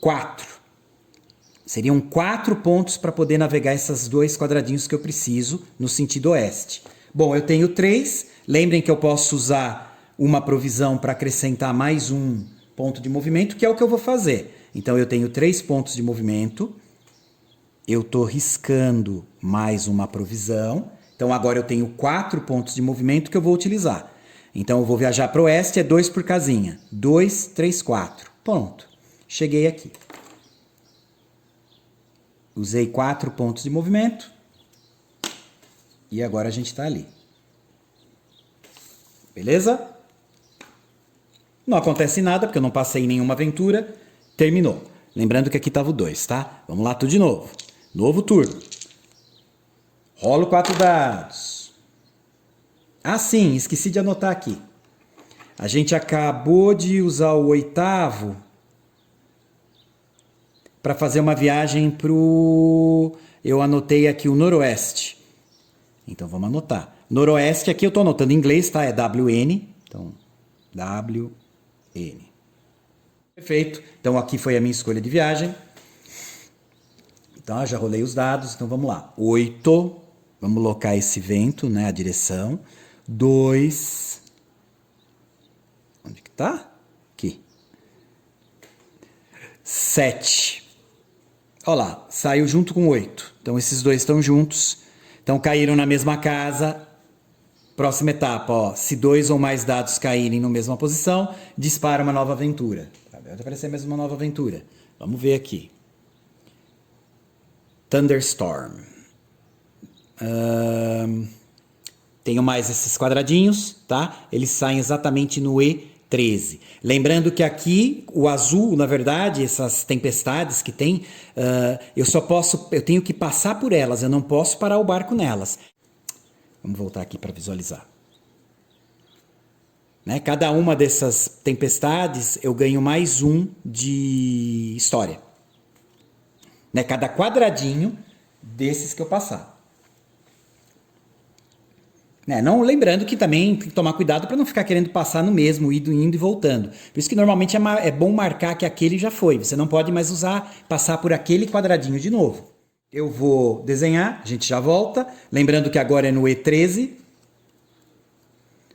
4. Seriam 4 pontos para poder navegar esses 2 quadradinhos que eu preciso no sentido oeste. Bom, eu tenho 3. Lembrem que eu posso usar uma provisão para acrescentar mais um ponto de movimento, que é o que eu vou fazer. Então, eu tenho 3 pontos de movimento. Eu estou riscando mais uma provisão. Então, agora eu tenho 4 pontos de movimento que eu vou utilizar. Então, eu vou viajar para o oeste, é 2 por casinha. 2, 3, 4. Pronto. Cheguei aqui. Usei 4 pontos de movimento. E agora a gente está ali. Beleza? Não acontece nada, porque eu não passei nenhuma aventura. Terminou. Lembrando que aqui estava o 2, tá? Vamos lá, tudo de novo. Novo turno. Rolo 4 dados. Ah, sim, esqueci de anotar aqui. A gente acabou de usar o 8º para fazer uma viagem pro... Eu anotei aqui o noroeste. Então vamos anotar. Noroeste aqui eu estou anotando em inglês, tá? É WN. Então, WN. Perfeito. Então aqui foi a minha escolha de viagem. Então já rolei os dados. Então vamos lá. 8. Vamos locar esse vento, né? A direção. 2. Onde que tá? Aqui. 7. Olha lá. Saiu junto com 8. Então esses dois estão juntos. Então caíram na mesma casa. Próxima etapa, ó. Se 2 ou mais dados caírem na mesma posição, dispara uma nova aventura. Vai aparecer mesmo uma nova aventura. Vamos ver aqui. Thunderstorm. Tenho mais esses quadradinhos, tá? Eles saem exatamente no E13. Lembrando que aqui, o azul, na verdade, essas tempestades que tem, eu tenho que passar por elas, eu não posso parar o barco nelas. Vamos voltar aqui para visualizar. Né? Cada uma dessas tempestades eu ganho mais um de história. Né? Cada quadradinho desses que eu passar. Né? Não, lembrando que também tem que tomar cuidado para não ficar querendo passar no mesmo, indo e voltando. Por isso que normalmente é bom marcar que aquele já foi. Você não pode mais passar por aquele quadradinho de novo. Eu vou desenhar, a gente já volta. Lembrando que agora é no E13.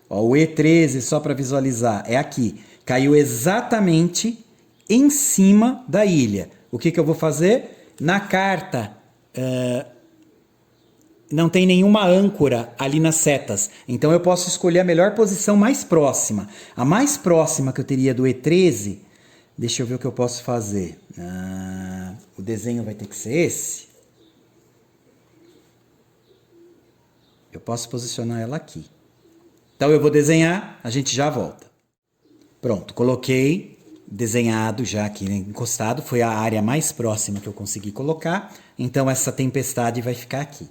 Ó, o E13, só para visualizar, é aqui. Caiu exatamente em cima da ilha. O que eu vou fazer? Na carta, não tem nenhuma âncora ali nas setas. Então eu posso escolher a melhor posição mais próxima. A mais próxima que eu teria do E13, deixa eu ver o que eu posso fazer. O desenho vai ter que ser esse. Eu posso posicionar ela aqui. Então eu vou desenhar, a gente já volta. Pronto, coloquei desenhado já aqui encostado. Foi a área mais próxima que eu consegui colocar. Então essa tempestade vai ficar aqui.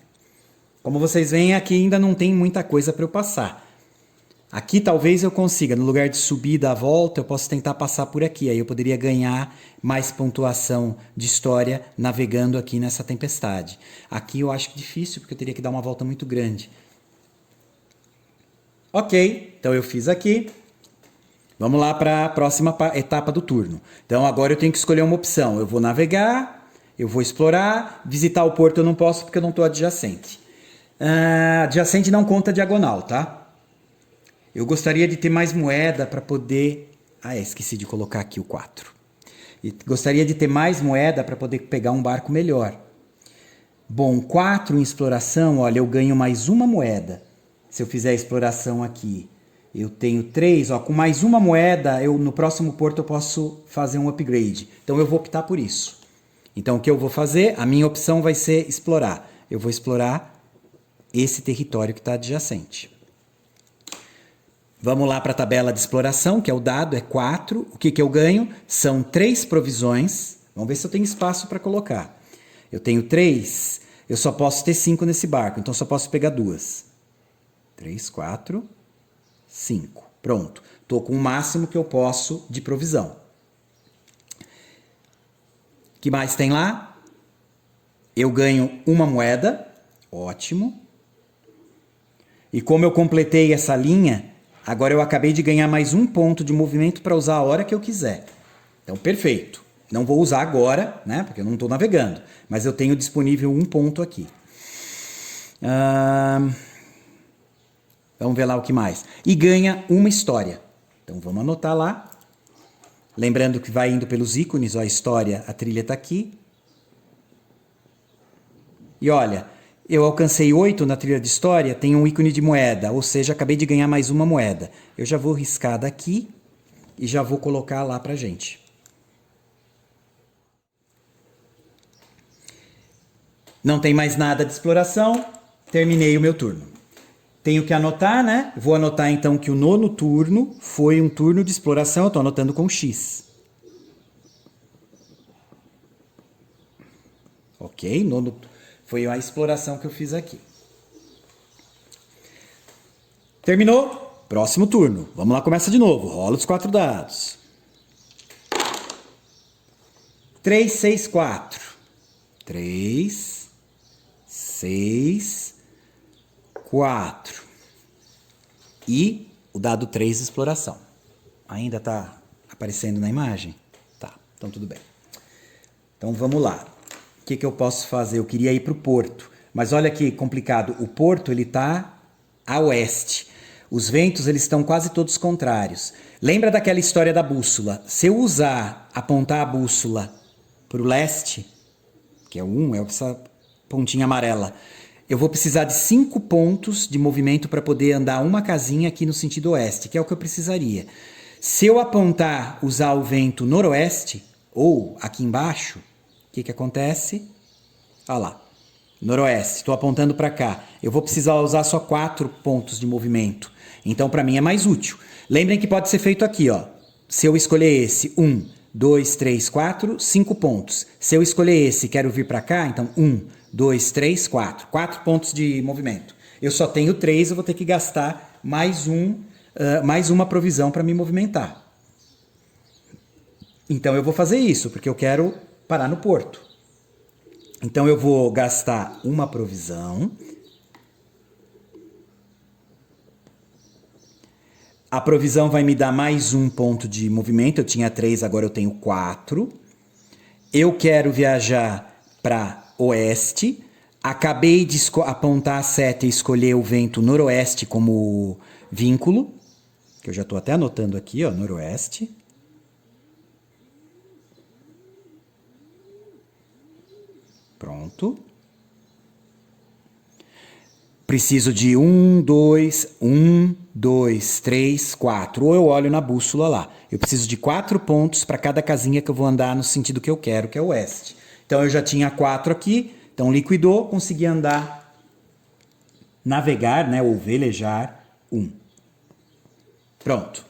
Como vocês veem, aqui ainda não tem muita coisa para eu passar. Aqui talvez eu consiga, no lugar de subir da volta, eu posso tentar passar por aqui. Aí eu poderia ganhar mais pontuação de história navegando aqui nessa tempestade. Aqui eu acho difícil, porque eu teria que dar uma volta muito grande. Ok, então eu fiz aqui. Vamos lá para a próxima etapa do turno. Então agora eu tenho que escolher uma opção. Eu vou navegar, eu vou explorar, visitar o porto eu não posso porque eu não estou adjacente. Adjacente não conta diagonal, tá? Eu gostaria de ter mais moeda para poder... esqueci de colocar aqui o 4. E gostaria de ter mais moeda para poder pegar um barco melhor. Bom, 4 em exploração, olha, eu ganho mais uma moeda. Se eu fizer a exploração aqui, eu tenho 3, ó, com mais uma moeda, no próximo porto eu posso fazer um upgrade. Então eu vou optar por isso. Então o que eu vou fazer? A minha opção vai ser explorar. Eu vou explorar esse território que está adjacente. Vamos lá para a tabela de exploração, que é o dado, é 4. O que eu ganho? São 3 provisões. Vamos ver se eu tenho espaço para colocar. Eu tenho 3, eu só posso ter 5 nesse barco, então só posso pegar 2. 3, 4, 5. Pronto. Estou com o máximo que eu posso de provisão. O que mais tem lá? Eu ganho uma moeda. Ótimo. E como eu completei essa linha, agora eu acabei de ganhar mais um ponto de movimento para usar a hora que eu quiser. Então, perfeito. Não vou usar agora, né? Porque eu não estou navegando. Mas eu tenho disponível um ponto aqui. Vamos ver lá o que mais. E ganha uma história. Então vamos anotar lá. Lembrando que vai indo pelos ícones, ó, a história, a trilha está aqui. E olha, eu alcancei 8 na trilha de história, tem um ícone de moeda, ou seja, acabei de ganhar mais uma moeda. Eu já vou riscar daqui e já vou colocar lá pra gente. Não tem mais nada de exploração, terminei o meu turno. Tenho que anotar, né? Vou anotar então que o nono turno foi um turno de exploração, eu estou anotando com X. Ok, nono foi a exploração que eu fiz aqui. Terminou? Próximo turno. Vamos lá, começa de novo. Rola os 4 dados. 3, 6, 4. 3, 6, 4. E o dado 3 de exploração. Ainda está aparecendo na imagem? Tá, então tudo bem. Então vamos lá. O que eu posso fazer? Eu queria ir para o porto. Mas olha que complicado. O porto ele está a oeste. Os ventos eles estão quase todos contrários. Lembra daquela história da bússola? Se eu apontar a bússola para o leste, que é o 1, é essa pontinha amarela, eu vou precisar de 5 pontos de movimento para poder andar uma casinha aqui no sentido oeste, que é o que eu precisaria. Se eu usar o vento noroeste, ou aqui embaixo, o que acontece? Olha lá, noroeste, estou apontando para cá. Eu vou precisar usar só 4 pontos de movimento. Então, para mim é mais útil. Lembrem que pode ser feito aqui, ó. Se eu escolher esse, 1, 2, 3, 4, 5 pontos. Se eu escolher esse e quero vir para cá, então 1, 2, 3, 4. 4 pontos de movimento. Eu só tenho 3, eu vou ter que gastar mais uma provisão para me movimentar. Então eu vou fazer isso, porque eu quero parar no porto. Então eu vou gastar uma provisão. A provisão vai me dar mais um ponto de movimento. Eu tinha 3, agora eu tenho 4. Eu quero viajar para oeste. Acabei de apontar a seta e escolher o vento noroeste como vínculo. Que eu já estou até anotando aqui, ó, noroeste. Pronto. Preciso de 1, 2, 3, 4. Ou eu olho na bússola lá. Eu preciso de 4 pontos para cada casinha que eu vou andar no sentido que eu quero, que é o oeste. Então eu já tinha 4 aqui. Então liquidou, consegui andar, navegar, né, ou velejar 1. Pronto.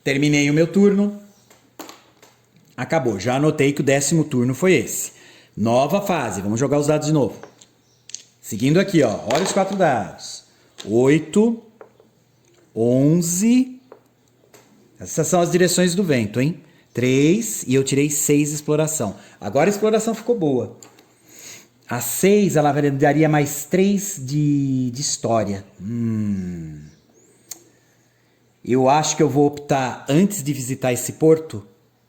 Terminei o meu turno. Acabou. Já anotei que o 10º turno foi esse. Nova fase. Vamos jogar os dados de novo. Seguindo aqui, ó, olha os 4 dados. 8, 11. Essas são as direções do vento, hein? 3 e eu tirei 6 de exploração. Agora a exploração ficou boa. A 6, ela daria mais 3 de história. Eu acho que eu vou optar, antes de visitar esse porto,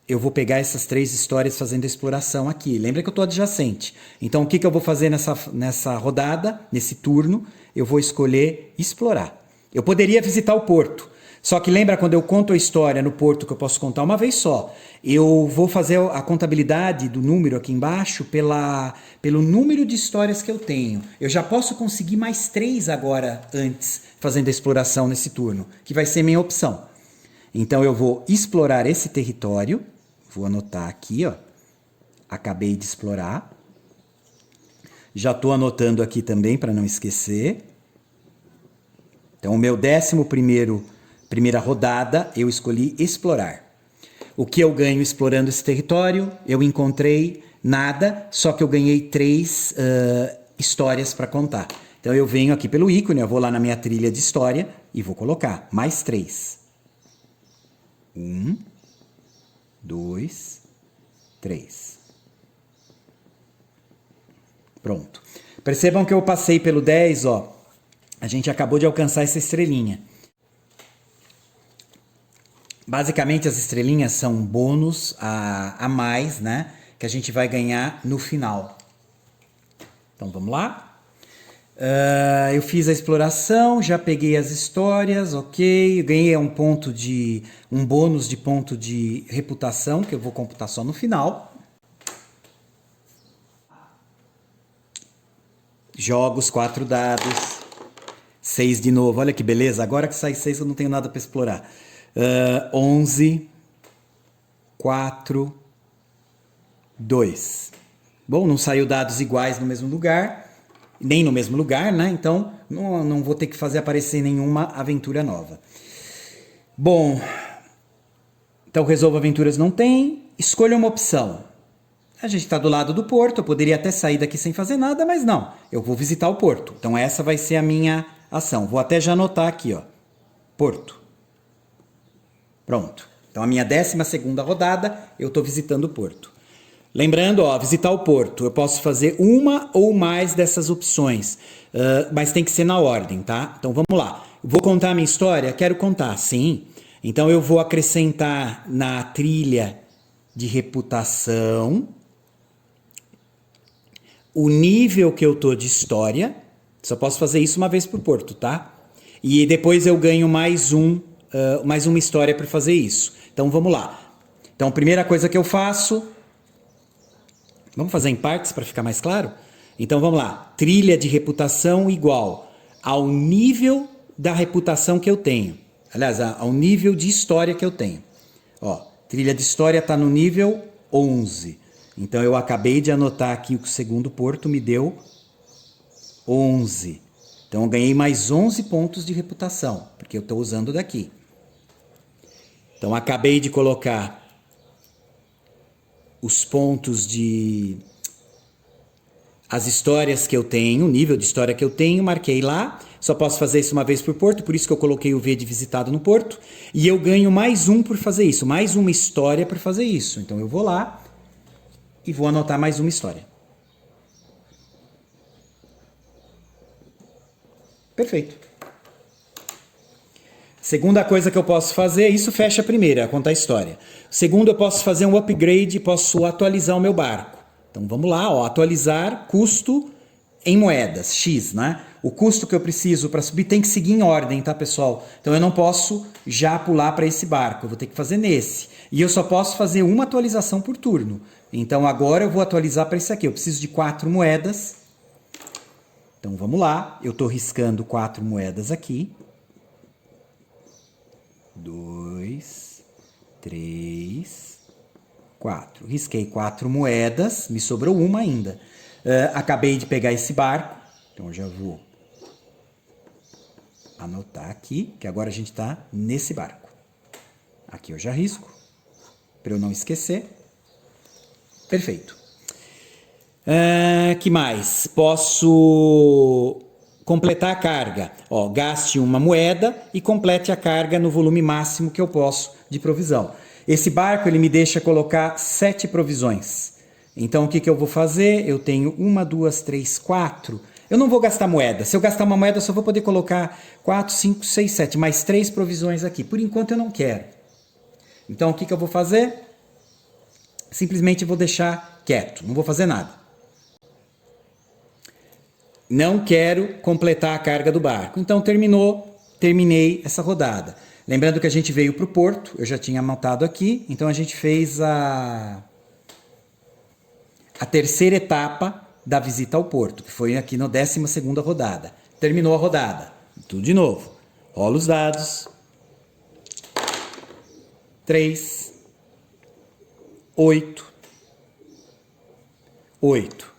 eu vou pegar essas 3 histórias fazendo a exploração aqui. Lembra que eu estou adjacente. Então, o que eu vou fazer nessa rodada, nesse turno? Eu vou escolher explorar. Eu poderia visitar o porto. Só que lembra quando eu conto a história no porto, que eu posso contar uma vez só? Eu vou fazer a contabilidade do número aqui embaixo pelo número de histórias que eu tenho. Eu já posso conseguir mais 3 agora, antes, fazendo a exploração nesse turno, que vai ser minha opção. Então, eu vou explorar esse território. Vou anotar aqui, ó. Acabei de explorar. Já estou anotando aqui também para não esquecer. Então, o meu 11ª rodada, eu escolhi explorar. O que eu ganho explorando esse território? Eu encontrei nada, só que eu ganhei 3 histórias para contar. Então, eu venho aqui pelo ícone, eu vou lá na minha trilha de história e vou colocar mais 3. 1, 2, 3. Pronto. Percebam que eu passei pelo 10, ó. A gente acabou de alcançar essa estrelinha. Basicamente, as estrelinhas são um bônus a mais, né? Que a gente vai ganhar no final. Então, vamos lá. Eu fiz a exploração, já peguei as histórias, ok. Ganhei um bônus de ponto de reputação, que eu vou computar só no final. Jogos, 4 dados. 6 de novo, olha que beleza. Agora que sai 6 eu não tenho nada para explorar. 11, 4, 2. Bom, não saiu dados iguais no mesmo lugar. Nem no mesmo lugar, né? Então, não vou ter que fazer aparecer nenhuma aventura nova. Bom, então resolvo aventuras não tem. Escolha uma opção. A gente está do lado do porto, eu poderia até sair daqui sem fazer nada, mas não. Eu vou visitar o porto. Então essa vai ser a minha ação. Vou até já anotar aqui, ó. Porto. Pronto. Então a minha 12ª rodada, eu estou visitando o porto. Lembrando, ó, visitar o porto, eu posso fazer uma ou mais dessas opções, mas tem que ser na ordem, tá? Então vamos lá. Vou contar a minha história? Quero contar, sim. Então eu vou acrescentar na trilha de reputação o nível que eu tô de história. Só posso fazer isso uma vez por porto, tá? E depois eu ganho mais uma história para fazer isso. Então vamos lá. Então a primeira coisa que eu faço... Vamos fazer em partes para ficar mais claro? Então vamos lá. Trilha de reputação igual ao nível da reputação que eu tenho. Aliás, ao nível de história que eu tenho. Ó, trilha de história está no nível 11. Então eu acabei de anotar aqui que o segundo porto me deu 11. Então eu ganhei mais 11 pontos de reputação, porque eu estou usando daqui. Então acabei de colocar os pontos as histórias que eu tenho, o nível de história que eu tenho, marquei lá. Só posso fazer isso uma vez por porto, por isso que eu coloquei o V de visitado no porto. E eu ganho mais um por fazer isso, mais uma história por fazer isso. Então eu vou lá e vou anotar mais uma história. Perfeito. Segunda coisa que eu posso fazer, isso fecha a primeira, contar a história. Segundo, eu posso fazer um upgrade, posso atualizar o meu barco. Então vamos lá, ó, atualizar custo em moedas, X, né? O custo que eu preciso para subir tem que seguir em ordem, tá, pessoal? Então eu não posso já pular para esse barco, eu vou ter que fazer nesse. E eu só posso fazer uma atualização por turno. Então agora eu vou atualizar para esse aqui, eu preciso de 4 moedas. Então vamos lá, eu estou riscando 4 moedas aqui. 2, 3, 4. Risquei 4 moedas, me sobrou uma ainda. Acabei de pegar esse barco, então eu já vou anotar aqui, que agora a gente está nesse barco. Aqui eu já risco, para eu não esquecer. Perfeito. Que mais? Posso completar a carga. Ó, gaste uma moeda e complete a carga no volume máximo que eu posso de provisão. Esse barco ele me deixa colocar 7 provisões. Então o que eu vou fazer? Eu tenho 1, 2, 3, 4. Eu não vou gastar moeda. Se eu gastar uma moeda, eu só vou poder colocar 4, 5, 6, 7. Mais 3 provisões aqui. Por enquanto eu não quero. Então o que eu vou fazer? Simplesmente vou deixar quieto. Não vou fazer nada. Não quero completar a carga do barco. Então terminei essa rodada. Lembrando que a gente veio para o porto, eu já tinha anotado aqui, então a gente fez a terceira etapa da visita ao porto, que foi aqui na 12ª rodada. Terminou a rodada. Tudo de novo. Rola os dados. 3, 8, 8.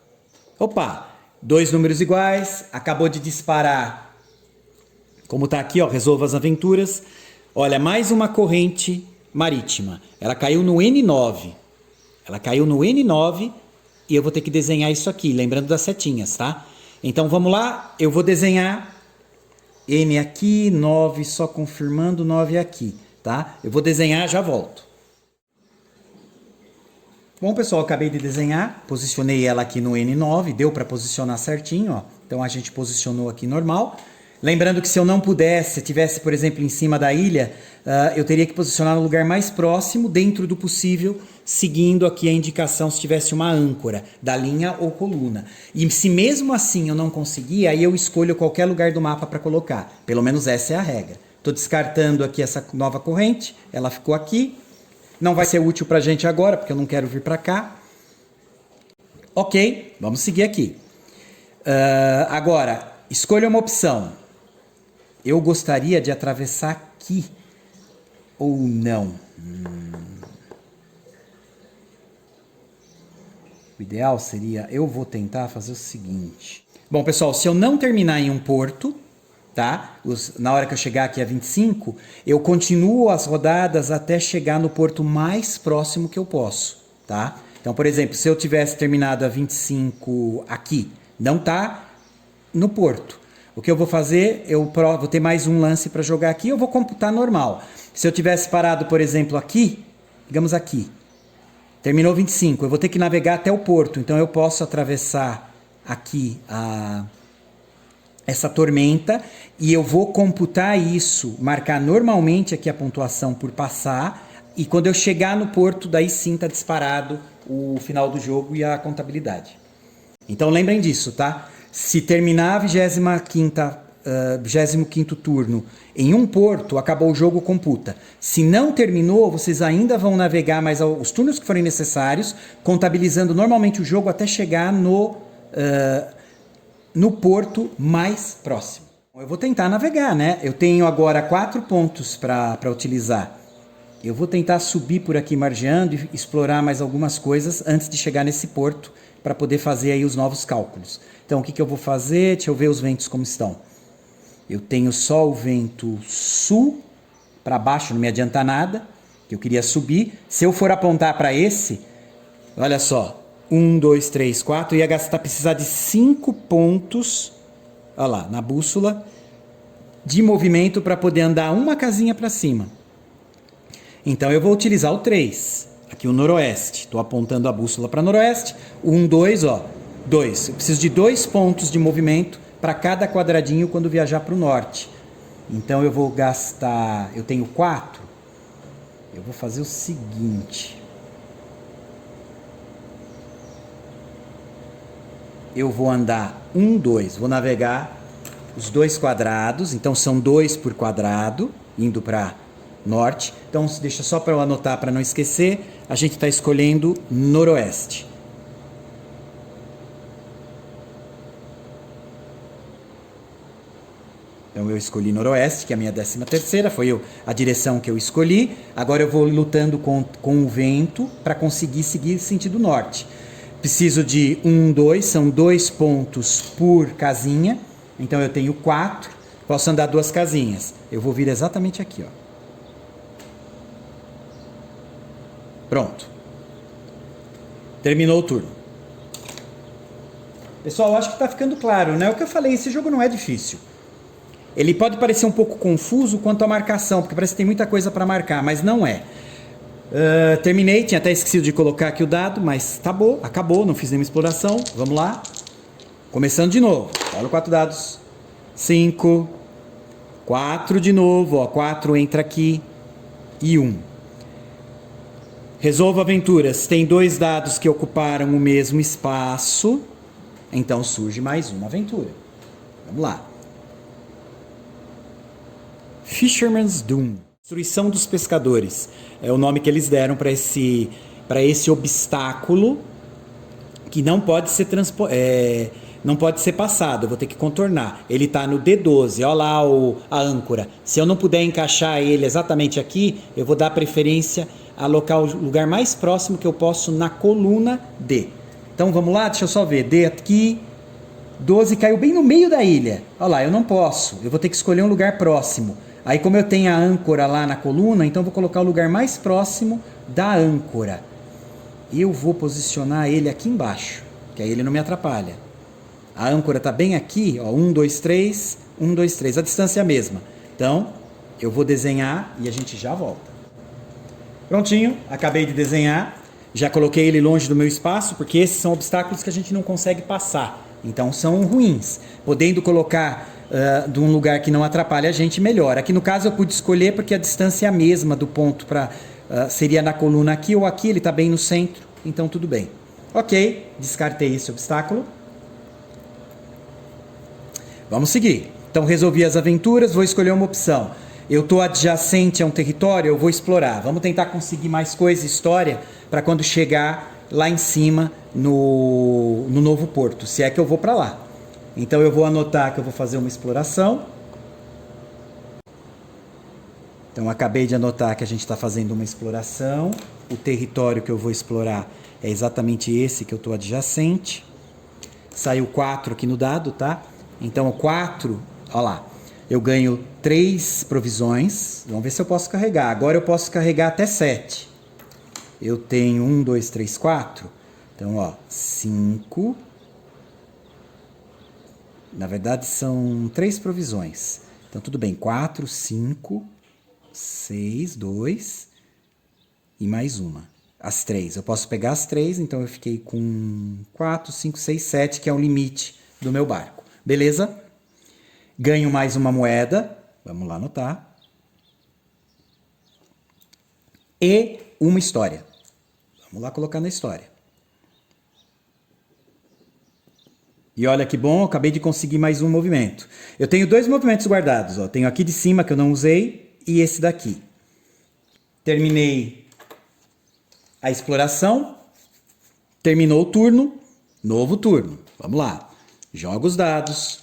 Opa! 2 números iguais, acabou de disparar, como está aqui, ó, resolva as aventuras. Olha, mais uma corrente marítima. Ela caiu no N9. Ela caiu no N9 e eu vou ter que desenhar isso aqui, lembrando das setinhas, tá? Então vamos lá, eu vou desenhar N aqui, 9, só confirmando, 9 aqui, tá? Eu vou desenhar, já volto. Bom, pessoal, acabei de desenhar, posicionei ela aqui no N9, deu para posicionar certinho, ó. Então a gente posicionou aqui normal. Lembrando que se eu não pudesse, tivesse, por exemplo, em cima da ilha, eu teria que posicionar no lugar mais próximo, dentro do possível, seguindo aqui a indicação se tivesse uma âncora da linha ou coluna. E se mesmo assim eu não conseguir, aí eu escolho qualquer lugar do mapa para colocar. Pelo menos essa é a regra. Estou descartando aqui essa nova corrente, ela ficou aqui. Não vai ser útil para a gente agora, porque eu não quero vir para cá. Ok, vamos seguir aqui. Agora, escolha uma opção. Eu gostaria de atravessar aqui ou não. O ideal seria, eu vou tentar fazer o seguinte. Bom, pessoal, se eu não terminar em um porto, tá? Na hora que eu chegar aqui a 25, eu continuo as rodadas até chegar no porto mais próximo que eu posso, tá? Então, por exemplo, se eu tivesse terminado a 25 aqui, não tá no porto. O que eu vou fazer, eu vou ter mais um lance para jogar aqui, eu vou computar normal. Se eu tivesse parado, por exemplo, aqui, digamos aqui, terminou 25, eu vou ter que navegar até o porto, então eu posso atravessar aqui essa tormenta e eu vou computar isso, marcar normalmente aqui a pontuação por passar, e quando eu chegar no porto, daí sim está disparado o final do jogo e a contabilidade. Então lembrem disso, tá? Se terminar a 25º turno em um porto, acabou o jogo, computa. Se não terminou, vocês ainda vão navegar mais os turnos que forem necessários, contabilizando normalmente o jogo até chegar no porto mais próximo. Eu vou tentar navegar, né? Eu tenho agora 4 pontos para utilizar. Eu vou tentar subir por aqui margeando e explorar mais algumas coisas antes de chegar nesse porto para poder fazer aí os novos cálculos. Então, o que eu vou fazer? Deixa eu ver os ventos como estão. Eu tenho só o vento sul, para baixo não me adianta nada, que eu queria subir. Se eu for apontar para esse, olha só, 1, 2, 3, 4, ia precisar de 5 pontos, olha lá, na bússola, de movimento para poder andar uma casinha para cima. Então eu vou utilizar o 3, aqui o noroeste. Estou apontando a bússola para noroeste. 1, 2, ó, 2. Eu preciso de 2 pontos de movimento para cada quadradinho quando viajar para o norte. Então eu vou gastar, eu tenho 4. Eu vou fazer o seguinte. Eu vou andar 1, 2, vou navegar os 2 quadrados, então são 2 por quadrado, indo para norte. Então deixa só para eu anotar para não esquecer, a gente está escolhendo noroeste. Então eu escolhi noroeste, que é a minha 13ª, foi a direção que eu escolhi. Agora eu vou lutando com o vento para conseguir seguir sentido norte. Preciso de 1, 2, são 2 pontos por casinha. Então eu tenho 4, posso andar 2 casinhas. Eu vou vir exatamente aqui, ó. Pronto. Terminou o turno. Pessoal, acho que está ficando claro, né? O que eu falei, esse jogo não é difícil. Ele pode parecer um pouco confuso quanto à marcação, porque parece que tem muita coisa para marcar, mas não é. Terminei, tinha até esquecido de colocar aqui o dado, mas tá bom, acabou, não fiz nenhuma exploração. Vamos lá. Começando de novo. Olha 4 dados. 5. 4 de novo, ó. 4 entra aqui. E 1. Resolva aventuras. Tem 2 dados que ocuparam o mesmo espaço. Então surge mais uma aventura. Vamos lá. Fisherman's Doom. Destruição dos pescadores. É o nome que eles deram para esse obstáculo que não pode ser não pode ser passado. Eu vou ter que contornar. Ele está no D12. Olha lá a âncora. Se eu não puder encaixar ele exatamente aqui, eu vou dar preferência a alocar o lugar mais próximo que eu posso na coluna D. Então vamos lá, deixa eu só ver. D aqui. 12 caiu bem no meio da ilha. Olha lá, eu não posso. Eu vou ter que escolher um lugar próximo. Aí como eu tenho a âncora lá na coluna, então eu vou colocar o lugar mais próximo da âncora. Eu vou posicionar ele aqui embaixo, que aí ele não me atrapalha. A âncora está bem aqui, ó, 1, 2, 3, 1, 2, 3. A distância é a mesma. Então, eu vou desenhar e a gente já volta. Prontinho, acabei de desenhar. Já coloquei ele longe do meu espaço, porque esses são obstáculos que a gente não consegue passar. Então, são ruins. Podendo colocar de um lugar que não atrapalha a gente, melhor. Aqui no caso eu pude escolher porque a distância é a mesma do ponto para... seria na coluna aqui ou aqui, ele está bem no centro, então tudo bem. Ok, descartei esse obstáculo. Vamos seguir. Então resolvi as aventuras, vou escolher uma opção. Eu estou adjacente a um território, eu vou explorar. Vamos tentar conseguir mais coisa, história, para quando chegar lá em cima no novo porto, se é que eu vou para lá. Então eu vou anotar que eu vou fazer uma exploração. Então acabei de anotar que a gente está fazendo uma exploração. O território que eu vou explorar é exatamente esse que eu estou adjacente. Saiu 4 aqui no dado, tá? Então o 4, olha lá, eu ganho 3 provisões. Vamos ver se eu posso carregar. Agora eu posso carregar até 7. Eu tenho 1, 2, 3, 4. Então, ó, 5. Na verdade, são 3 provisões. Então, tudo bem. 4, 5, 6, 2 e mais uma. As 3. Eu posso pegar as 3, então eu fiquei com 4, 5, 6, 7, que é o limite do meu barco. Beleza? Ganho mais uma moeda. Vamos lá anotar. E uma história. Vamos lá colocar na história. E olha que bom, eu acabei de conseguir mais um movimento. Eu tenho 2 movimentos guardados. Ó. Tenho aqui de cima que eu não usei e esse daqui. Terminei a exploração. Terminou o turno. Novo turno. Vamos lá. Joga os dados.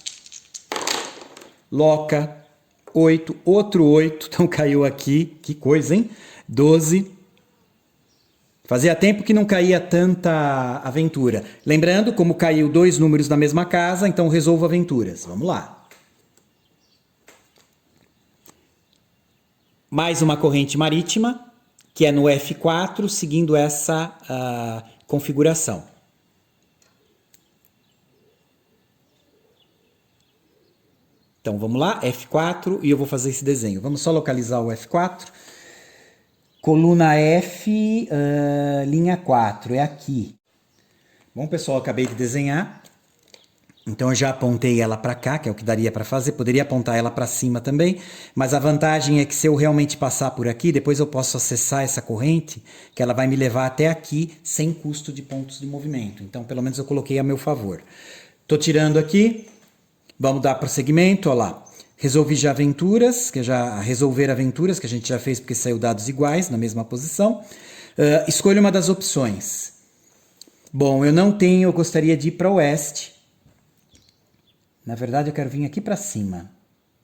Loca. 8. Outro 8. Então caiu aqui. Que coisa, hein? 12. Fazia tempo que não caía tanta aventura. Lembrando, como caiu 2 números na mesma casa, então resolvo aventuras. Vamos lá. Mais uma corrente marítima, que é no F4, seguindo essa configuração. Então vamos lá, F4, e eu vou fazer esse desenho. Vamos só localizar o F4. Coluna F, linha 4, é aqui. Bom, pessoal, acabei de desenhar. Então eu já apontei ela para cá, que é o que daria para fazer. Poderia apontar ela para cima também, mas a vantagem é que se eu realmente passar por aqui, depois eu posso acessar essa corrente, que ela vai me levar até aqui, sem custo de pontos de movimento. Então, pelo menos eu coloquei a meu favor. Estou tirando aqui. Vamos dar prosseguimento, olha lá. Resolvi já aventuras, resolver aventuras, que a gente já fez porque saiu dados iguais, na mesma posição. Escolha uma das opções. Bom, eu gostaria de ir para o oeste. Na verdade, eu quero vir aqui para cima.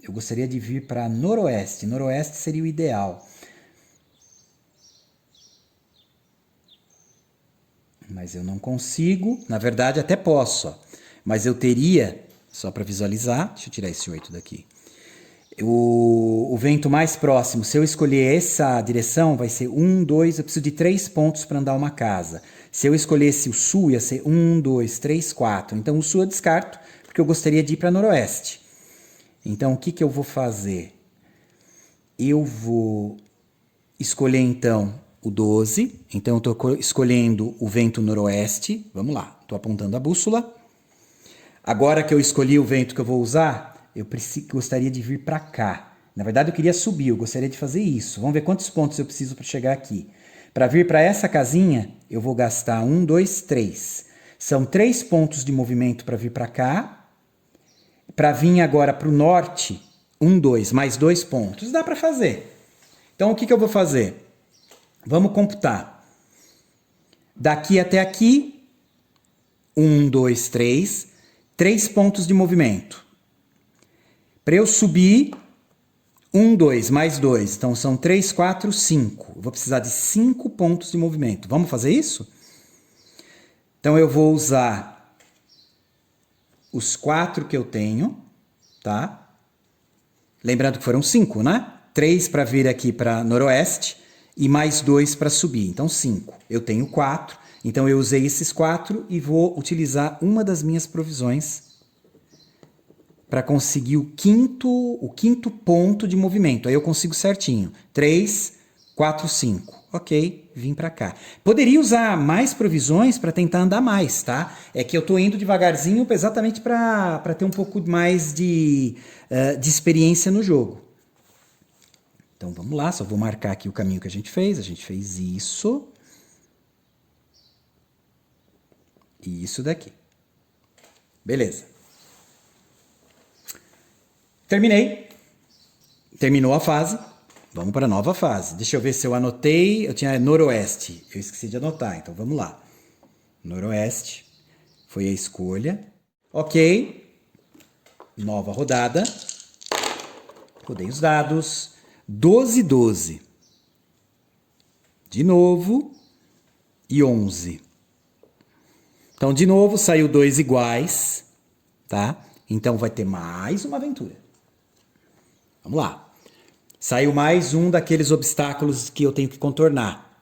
Eu gostaria de vir para noroeste. Noroeste seria o ideal. Mas eu não consigo. Na verdade, até posso, ó. Mas eu teria... Só para visualizar, deixa eu tirar esse 8 daqui. O vento mais próximo, se eu escolher essa direção, vai ser 1, 2, eu preciso de 3 pontos para andar uma casa. Se eu escolhesse o sul, ia ser 1, 2, 3, 4. Então o sul eu descarto, porque eu gostaria de ir para noroeste. Então o que eu vou fazer? Eu vou escolher então o 12. Então eu estou escolhendo o vento noroeste. Vamos lá, estou apontando a bússola. Agora que eu escolhi o vento que eu vou usar, eu gostaria de vir para cá. Na verdade, eu queria subir, eu gostaria de fazer isso. Vamos ver quantos pontos eu preciso para chegar aqui. Para vir para essa casinha, eu vou gastar 1, 2, 3. São 3 pontos de movimento para vir para cá. Para vir agora para o norte, 1, 2, mais 2 pontos. Dá para fazer. Então, o que eu vou fazer? Vamos computar. Daqui até aqui, 1, 2, 3... 3 pontos de movimento. Para eu subir, 1, 2, mais 2. Então, são 3, 4, 5. Eu vou precisar de 5 pontos de movimento. Vamos fazer isso? Então, eu vou usar os 4 que eu tenho, tá? Lembrando que foram 5, né? 3 para vir aqui para noroeste e mais 2 para subir. Então, 5. Eu tenho 4. Então, eu usei esses 4 e vou utilizar uma das minhas provisões para conseguir o quinto ponto de movimento. Aí eu consigo certinho. 3, 4, 5. Ok, vim para cá. Poderia usar mais provisões para tentar andar mais, tá? É que eu tô indo devagarzinho exatamente para ter um pouco mais de experiência no jogo. Então vamos lá, só vou marcar aqui o caminho que a gente fez. A gente fez isso. E isso daqui. Beleza. Terminei. Terminou a fase. Vamos para a nova fase. Deixa eu ver se eu anotei. Eu tinha noroeste. Eu esqueci de anotar, então vamos lá. Noroeste. Foi a escolha. Ok. Nova rodada. Rodei os dados. 12, 12. De novo. E 11. Então, de novo, saiu 2 iguais. Tá? Então, vai ter mais uma aventura. Vamos lá. Saiu mais um daqueles obstáculos que eu tenho que contornar.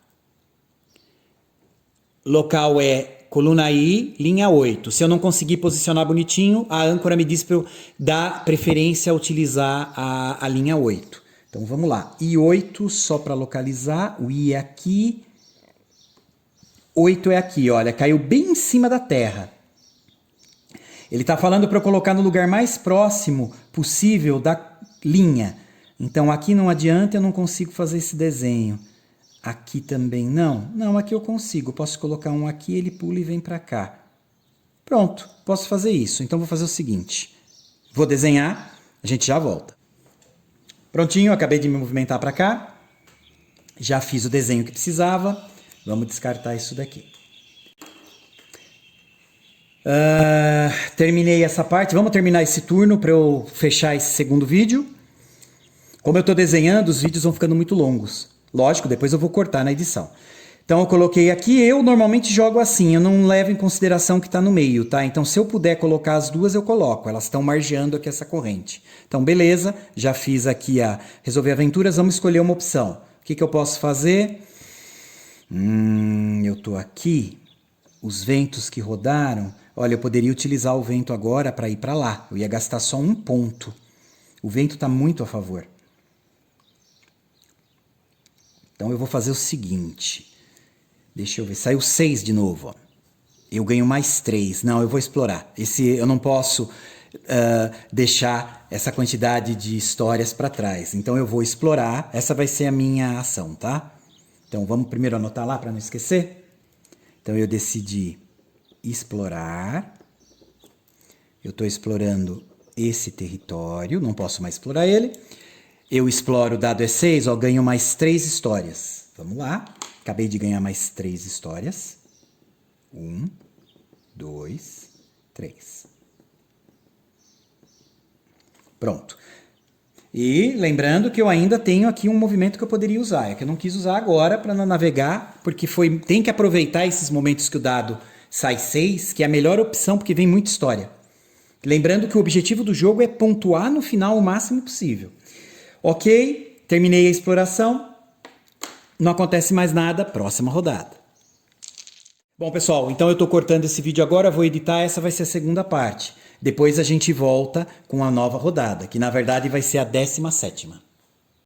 Local é coluna I, linha 8. Se eu não conseguir posicionar bonitinho, a âncora me diz para eu dar preferência a utilizar a linha 8. Então vamos lá. I8 só para localizar. O I é aqui. 8 é aqui, olha. Caiu bem em cima da terra. Ele está falando para eu colocar no lugar mais próximo possível da linha. Então, aqui não adianta, eu não consigo fazer esse desenho. Aqui também não? Não, aqui eu consigo. Posso colocar um aqui, ele pula e vem para cá. Pronto, posso fazer isso. Então, vou fazer o seguinte. Vou desenhar, a gente já volta. Prontinho, acabei de me movimentar para cá. Já fiz o desenho que precisava. Vamos descartar isso daqui. Terminei essa parte. Vamos terminar esse turno para eu fechar esse segundo vídeo. Como eu estou desenhando, os vídeos vão ficando muito longos. Lógico, depois eu vou cortar na edição. Então eu coloquei aqui, eu normalmente jogo assim, eu não levo em consideração o que está no meio, tá? Então se eu puder colocar as duas, eu coloco. Elas estão margeando aqui essa corrente. Então beleza, já fiz aqui a resolver aventuras, vamos escolher uma opção. O que eu posso fazer? Eu estou aqui, os ventos que rodaram. Olha, eu poderia utilizar o vento agora para ir para lá. Eu ia gastar só um ponto. O vento está muito a favor. Então eu vou fazer o seguinte. Deixa eu ver. Saiu 6 de novo. Ó. Eu ganho mais 3. Não, eu vou explorar. Eu não posso deixar essa quantidade de histórias para trás. Então eu vou explorar. Essa vai ser a minha ação, tá? Então vamos primeiro anotar lá para não esquecer. Então eu decidi explorar. Eu estou explorando esse território. Não posso mais explorar ele. Eu exploro, o dado é 6, ó, ganho mais 3 histórias. Vamos lá. Acabei de ganhar mais 3 histórias. 1, 2, 3. Pronto. E lembrando que eu ainda tenho aqui um movimento que eu poderia usar. É que eu não quis usar agora para não navegar, porque tem que aproveitar esses momentos que o dado sai 6, que é a melhor opção, porque vem muita história. Lembrando que o objetivo do jogo é pontuar no final o máximo possível. Ok, terminei a exploração, não acontece mais nada, próxima rodada. Bom pessoal, então eu estou cortando esse vídeo agora, vou editar, essa vai ser a segunda parte. Depois a gente volta com a nova rodada, que na verdade vai ser a 17ª.